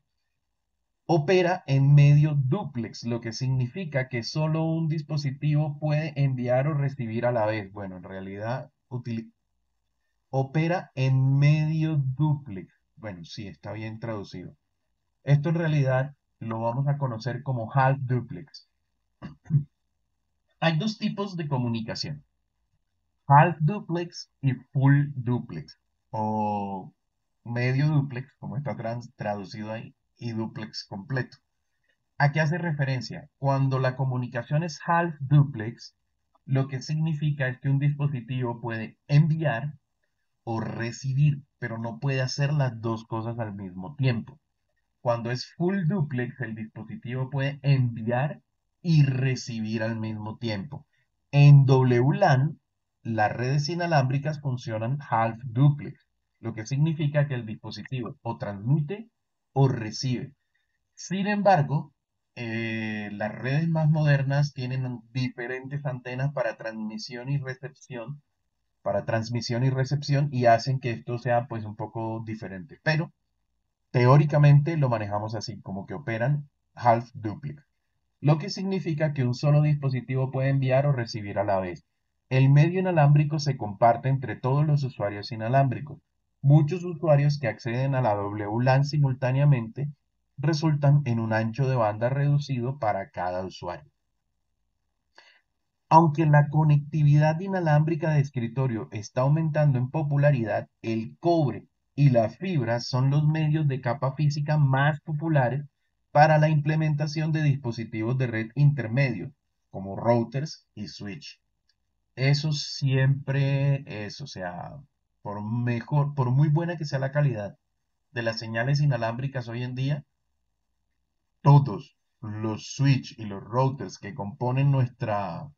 Opera en medio dúplex, lo que significa que solo un dispositivo puede enviar o recibir a la vez. Bueno, en realidad opera en medio dúplex. Bueno, sí, está bien traducido. Esto en realidad lo vamos a conocer como half duplex. Hay dos tipos de comunicación, half duplex y full duplex, o medio duplex, como está traducido ahí, y duplex completo. ¿A qué hace referencia? Cuando la comunicación es half duplex, lo que significa es que un dispositivo puede enviar o recibir, pero no puede hacer las dos cosas al mismo tiempo. Cuando es full duplex, el dispositivo puede enviar y recibir al mismo tiempo. En WLAN, las redes inalámbricas funcionan half duplex, lo que significa que el dispositivo o transmite o recibe. Sin embargo, las redes más modernas tienen diferentes antenas para transmisión y recepción y hacen que esto sea pues un poco diferente. Pero teóricamente lo manejamos así, como que operan half duplex, lo que significa que un solo dispositivo puede enviar o recibir a la vez. El medio inalámbrico se comparte entre todos los usuarios inalámbricos. Muchos usuarios que acceden a la WLAN simultáneamente resultan en un ancho de banda reducido para cada usuario. Aunque la conectividad inalámbrica de escritorio está aumentando en popularidad, el cobre y la fibra son los medios de capa física más populares para la implementación de dispositivos de red intermedios, como routers y switch. Eso siempre es, o sea, por muy buena que sea la calidad de las señales inalámbricas hoy en día, todos los switch y los routers que componen nuestra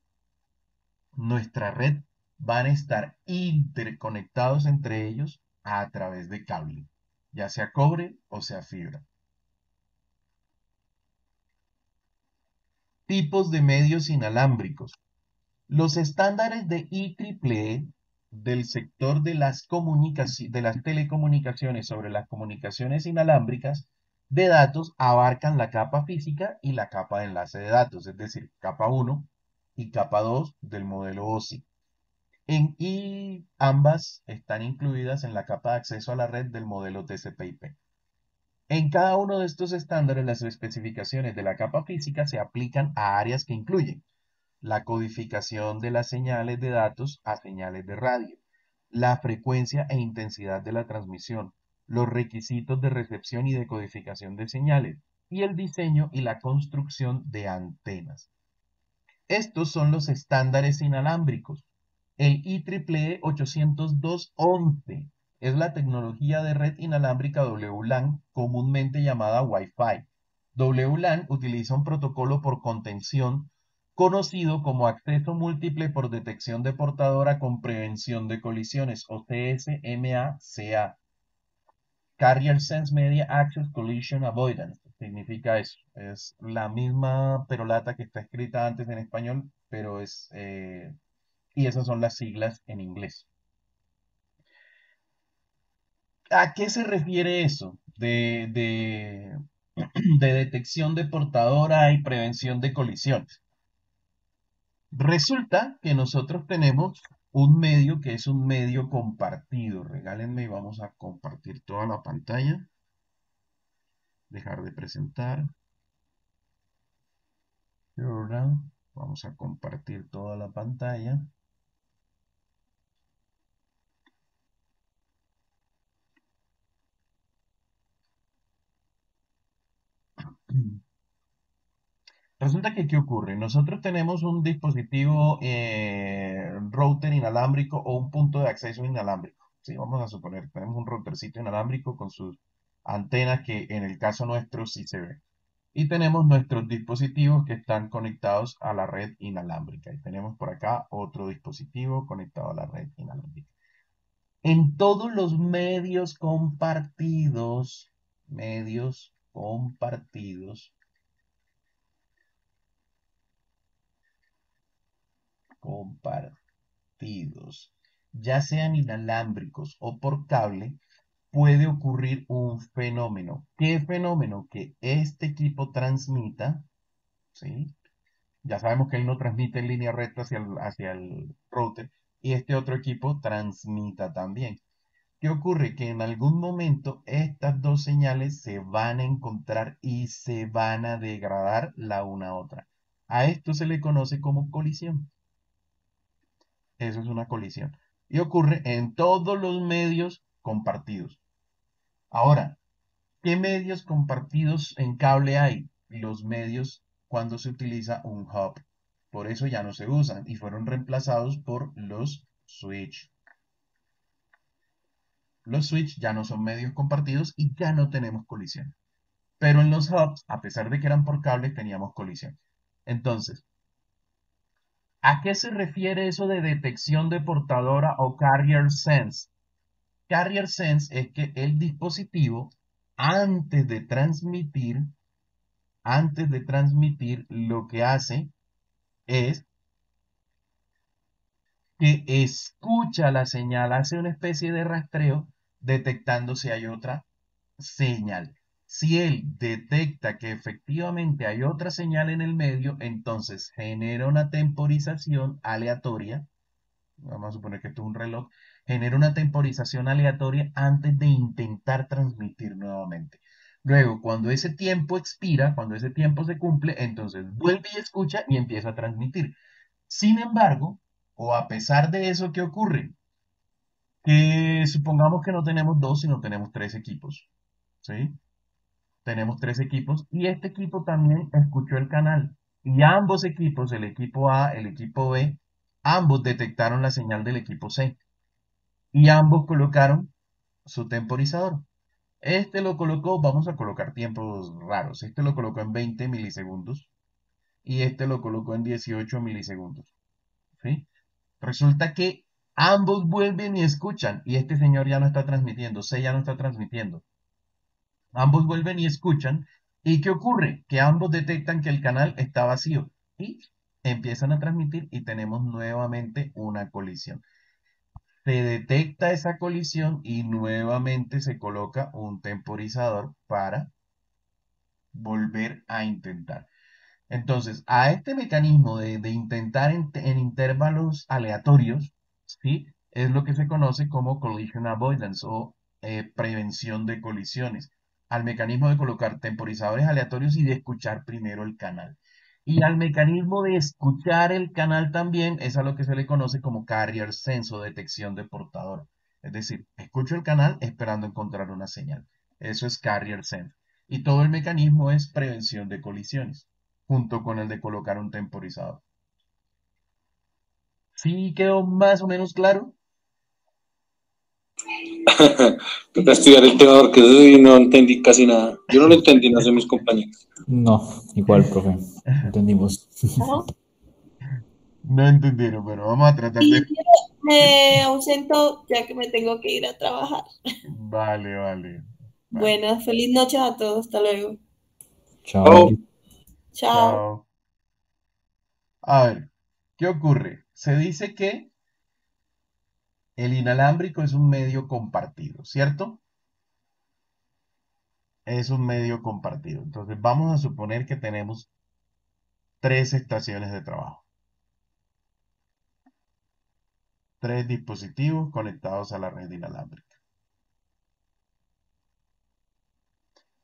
red van a estar interconectados entre ellos a través de cable, ya sea cobre o sea fibra. Tipos de medios inalámbricos. Los estándares de IEEE del sector de las telecomunicaciones sobre las comunicaciones inalámbricas de datos abarcan la capa física y la capa de enlace de datos, es decir, capa 1 y capa 2 del modelo OSI. Y ambas están incluidas en la capa de acceso a la red del modelo TCP/IP. En cada uno de estos estándares, las especificaciones de la capa física se aplican a áreas que incluyen la codificación de las señales de datos a señales de radio, la frecuencia e intensidad de la transmisión, los requisitos de recepción y de codificación de señales, y el diseño y la construcción de antenas. Estos son los estándares inalámbricos. El IEEE 802.11 es la tecnología de red inalámbrica WLAN, comúnmente llamada Wi-Fi. WLAN utiliza un protocolo por contención conocido como acceso múltiple por detección de portadora con prevención de colisiones, o CSMA-CA. Carrier Sense Media Access Collision Avoidance. Significa eso. Es la misma perolata que está escrita antes en español, pero es... y esas son las siglas en inglés. ¿A qué se refiere eso? De detección de portadora y prevención de colisiones. Resulta que nosotros tenemos un medio que es un medio compartido. Regálenme y vamos a compartir toda la pantalla. Dejar de presentar. Vamos a compartir toda la pantalla. Resulta que, ¿qué ocurre? Nosotros tenemos un dispositivo router inalámbrico o un punto de acceso inalámbrico. Sí, vamos a suponer, tenemos un routercito inalámbrico con sus antenas que en el caso nuestro sí se ve. Y tenemos nuestros dispositivos que están conectados a la red inalámbrica. Y tenemos por acá otro dispositivo conectado a la red inalámbrica. En todos los medios compartidos, ya sean inalámbricos o por cable, puede ocurrir un fenómeno. ¿Qué fenómeno? Que este equipo transmita, ¿sí? Ya sabemos que él no transmite en línea recta hacia el router y este otro equipo transmita también. ¿Qué ocurre? Que en algún momento estas dos señales se van a encontrar y se van a degradar la una a otra. A esto se le conoce como colisión. Eso es una colisión. Y ocurre en todos los medios compartidos. Ahora, ¿qué medios compartidos en cable hay? Los medios cuando se utiliza un hub. Por eso ya no se usan y fueron reemplazados por los switch. Los switch ya no son medios compartidos y ya no tenemos colisión. Pero en los hubs, a pesar de que eran por cable, teníamos colisión. Entonces, ¿a qué se refiere eso de detección de portadora o carrier sense? Carrier sense es que el dispositivo, antes de transmitir, lo que hace es que escucha la señal, hace una especie de rastreo, detectando si hay otra señal. Si él detecta que efectivamente hay otra señal en el medio, entonces genera una temporización aleatoria. Vamos a suponer que esto es un reloj. Genera una temporización aleatoria antes de intentar transmitir nuevamente. Luego, cuando ese tiempo expira, cuando ese tiempo se cumple, entonces vuelve y escucha y empieza a transmitir. Sin embargo, o a pesar de eso, ¿qué ocurre? Que supongamos que no tenemos dos, sino tenemos tres equipos. ¿Sí? Tenemos tres equipos y este equipo también escuchó el canal. Y ambos equipos, el equipo A, el equipo B, ambos detectaron la señal del equipo C. Y ambos colocaron su temporizador. Este lo colocó, vamos a colocar tiempos raros. Este lo colocó en 20 milisegundos y este lo colocó en 18 milisegundos. ¿Sí? Resulta que ambos vuelven y escuchan y este señor ya no está transmitiendo, C ya no está transmitiendo. Ambos vuelven y escuchan. ¿Y qué ocurre? Que ambos detectan que el canal está vacío y empiezan a transmitir y tenemos nuevamente una colisión. Se detecta esa colisión y nuevamente se coloca un temporizador para volver a intentar. Entonces, a este mecanismo de intentar en intervalos aleatorios, ¿sí? Es lo que se conoce como collision avoidance o prevención de colisiones. Al mecanismo de colocar temporizadores aleatorios y de escuchar primero el canal. Y al mecanismo de escuchar el canal también es a lo que se le conoce como carrier sense o detección de portador. Es decir, escucho el canal esperando encontrar una señal. Eso es carrier sense. Y todo el mecanismo es prevención de colisiones junto con el de colocar un temporizador. ¿Sí quedó más o menos claro? Toca estudiar el tema porque eso sí no entendí casi nada. Yo no lo entendí, no sé mis compañeros. No, igual, profe. Entendimos. No entendieron, pero vamos a tratar de... Sí, pero me ausento ya que me tengo que ir a trabajar. Vale, vale. Vale, Bueno, feliz noche a todos. Hasta luego. Chao. Oh, Chao. chao. A ver, ¿qué ocurre? Se dice que el inalámbrico es un medio compartido, ¿cierto? Es un medio compartido. Entonces vamos a suponer que tenemos tres estaciones de trabajo, tres dispositivos conectados a la red inalámbrica.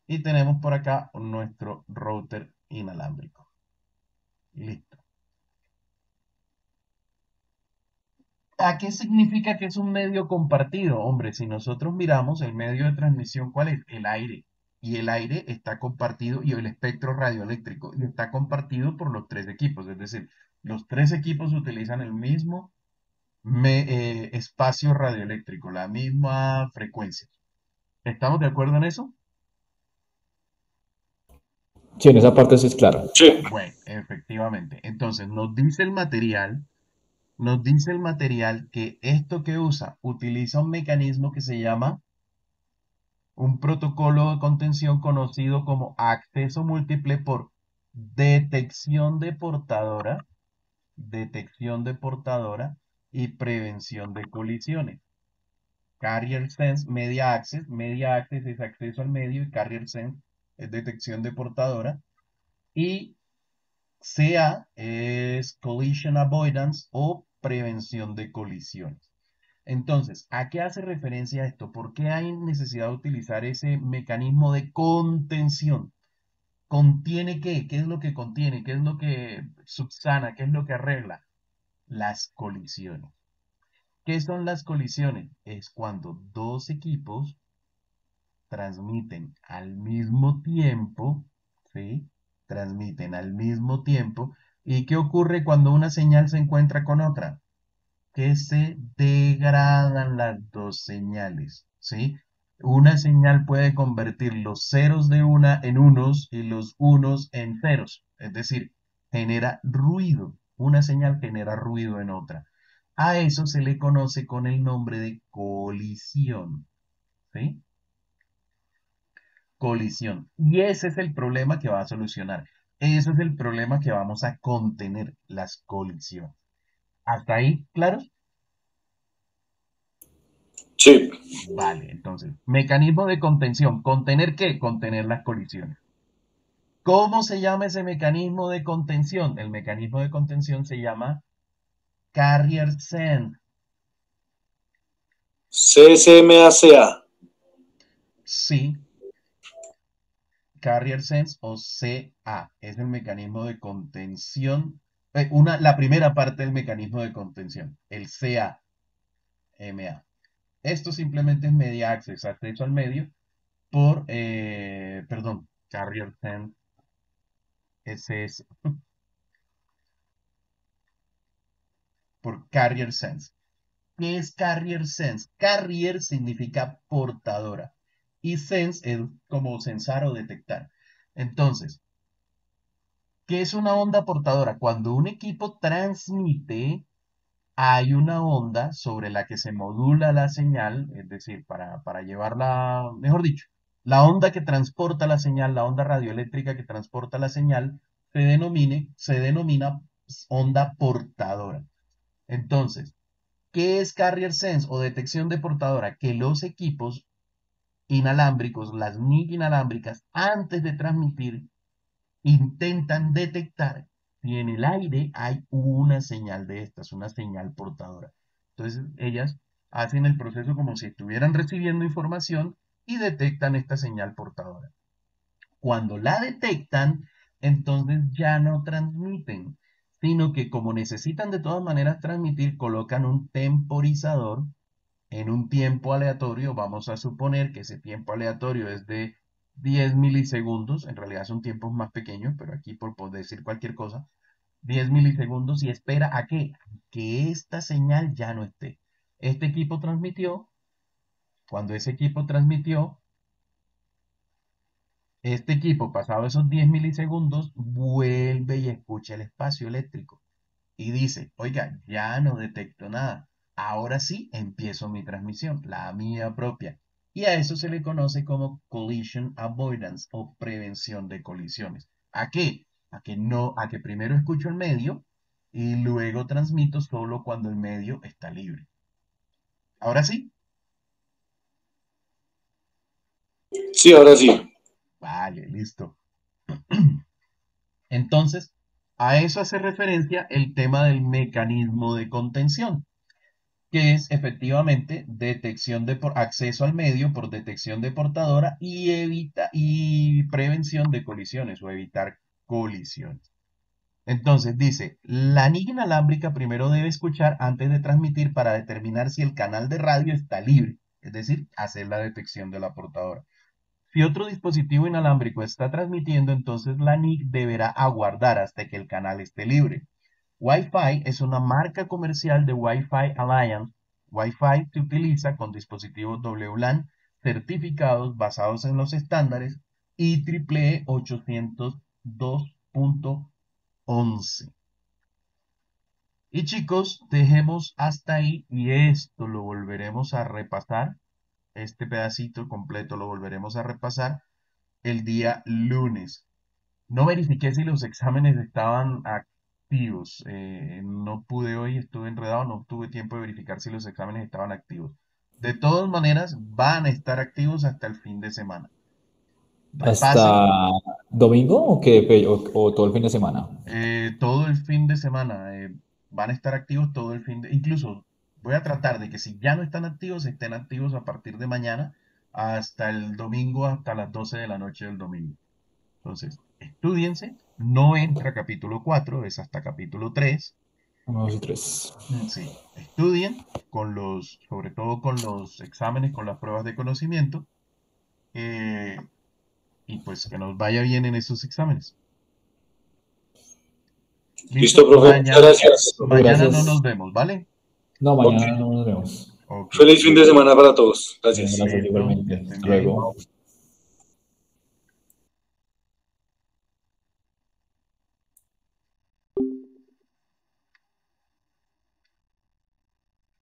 Y tenemos por acá nuestro router inalámbrico. Listo. ¿A qué significa que es un medio compartido? Hombre, si nosotros miramos el medio de transmisión, ¿cuál es? El aire. Y el aire está compartido, y el espectro radioeléctrico, y está compartido por los tres equipos. Es decir, los tres equipos utilizan el mismo espacio radioeléctrico, la misma frecuencia. ¿Estamos de acuerdo en eso? Sí, en esa parte sí es claro. sí, Bueno, efectivamente. Entonces, nos dice el material que esto que utiliza un mecanismo que se llama un protocolo de contención conocido como acceso múltiple por detección de portadora y prevención de colisiones. Carrier Sense Media Access es acceso al medio y Carrier Sense es detección de portadora. Y CA es Collision Avoidance o prevención de colisiones. Entonces, ¿a qué hace referencia esto? ¿Por qué hay necesidad de utilizar ese mecanismo de contención? ¿Contiene qué? ¿Qué es lo que contiene? ¿Qué es lo que subsana? ¿Qué es lo que arregla? Las colisiones. ¿Qué son las colisiones? Es cuando dos equipos transmiten al mismo tiempo, ¿sí? Transmiten al mismo tiempo. ¿Y qué ocurre cuando una señal se encuentra con otra? Que se degradan las dos señales, ¿sí? Una señal puede convertir los ceros de una en unos y los unos en ceros, es decir, genera ruido. Una señal genera ruido en otra. A eso se le conoce con el nombre de colisión, ¿sí? Colisión. Y ese es el problema que va a solucionar. Ese es el problema que vamos a contener, las colisiones. ¿Hasta ahí, claro? sí. Vale, entonces, mecanismo de contención. ¿Contener qué? Contener las colisiones. ¿Cómo se llama ese mecanismo de contención? El mecanismo de contención se llama Carrier Sense. CSMACA. Sí, Carrier Sense o CA. Es el mecanismo de contención. La primera parte del mecanismo de contención, el CA-MA. Esto simplemente es Media Access, acceso al medio perdón, Carrier Sense SS, por Carrier Sense. ¿Qué es Carrier Sense? Carrier significa portadora y Sense es como sensar o detectar. Entonces, ¿qué es una onda portadora? Cuando un equipo transmite, hay una onda sobre la que se modula la señal, es decir, para llevarla, mejor dicho, la onda que transporta la señal, la onda radioeléctrica que transporta la señal, se denomina onda portadora. Entonces, ¿qué es Carrier Sense o detección de portadora? Que los equipos inalámbricos, las NIC inalámbricas, antes de transmitir, intentan detectar si en el aire hay una señal de estas, una señal portadora. Entonces, ellas hacen el proceso como si estuvieran recibiendo información y detectan esta señal portadora. Cuando la detectan, entonces ya no transmiten, sino que como necesitan de todas maneras transmitir, colocan un temporizador en un tiempo aleatorio. Vamos a suponer que ese tiempo aleatorio es de 10 milisegundos, en realidad son tiempos más pequeños, pero aquí por decir cualquier cosa, 10 milisegundos, y espera a que esta señal ya no esté. Este equipo transmitió, cuando ese equipo transmitió, este equipo, pasado esos 10 milisegundos, vuelve y escucha el espacio eléctrico y dice, oiga, ya no detecto nada. Ahora sí empiezo mi transmisión, la mía propia. Y a eso se le conoce como collision avoidance o prevención de colisiones. ¿A qué? A que primero escucho el medio y luego transmito solo cuando el medio está libre. Ahora sí. Sí, ahora sí. Vale, listo. Entonces, a eso hace referencia el tema del mecanismo de contención, que es efectivamente detección de acceso al medio por detección de portadora y prevención de colisiones o evitar colisiones. Entonces dice, la NIC inalámbrica primero debe escuchar antes de transmitir para determinar si el canal de radio está libre, es decir, hacer la detección de la portadora. Si otro dispositivo inalámbrico está transmitiendo, entonces la NIC deberá aguardar hasta que el canal esté libre. Wi-Fi es una marca comercial de Wi-Fi Alliance. Wi-Fi se utiliza con dispositivos WLAN certificados basados en los estándares IEEE 802.11. Y chicos, dejemos hasta ahí y esto lo volveremos a repasar. Este pedacito completo lo volveremos a repasar el día lunes. No verifiqué si los exámenes estaban activos. No pude hoy, estuve enredado, no tuve tiempo de verificar si los exámenes estaban activos. De todas maneras, van a estar activos hasta el fin de semana. Repasen ¿Hasta domingo o qué? O todo el fin de semana? todo el fin de semana. Van a estar activos todo el fin de... Incluso voy a tratar de que si ya no están activos, estén activos a partir de mañana hasta el domingo, hasta las 12 de la noche del domingo. Entonces, estudiense, no entra capítulo 4, es hasta capítulo 3. 1, 2 y 3. Sí, estudien sobre todo con los exámenes, con las pruebas de conocimiento, eh, y pues que nos vaya bien en esos exámenes. Listo, ¿Listo? profe. Muchas gracias. Mañana no Gracias. nos vemos, ¿vale? No, Ok. mañana no nos vemos. Ok, Feliz fin de semana para todos. Gracias. Gracias listo, que igualmente. estén Hasta bien. luego.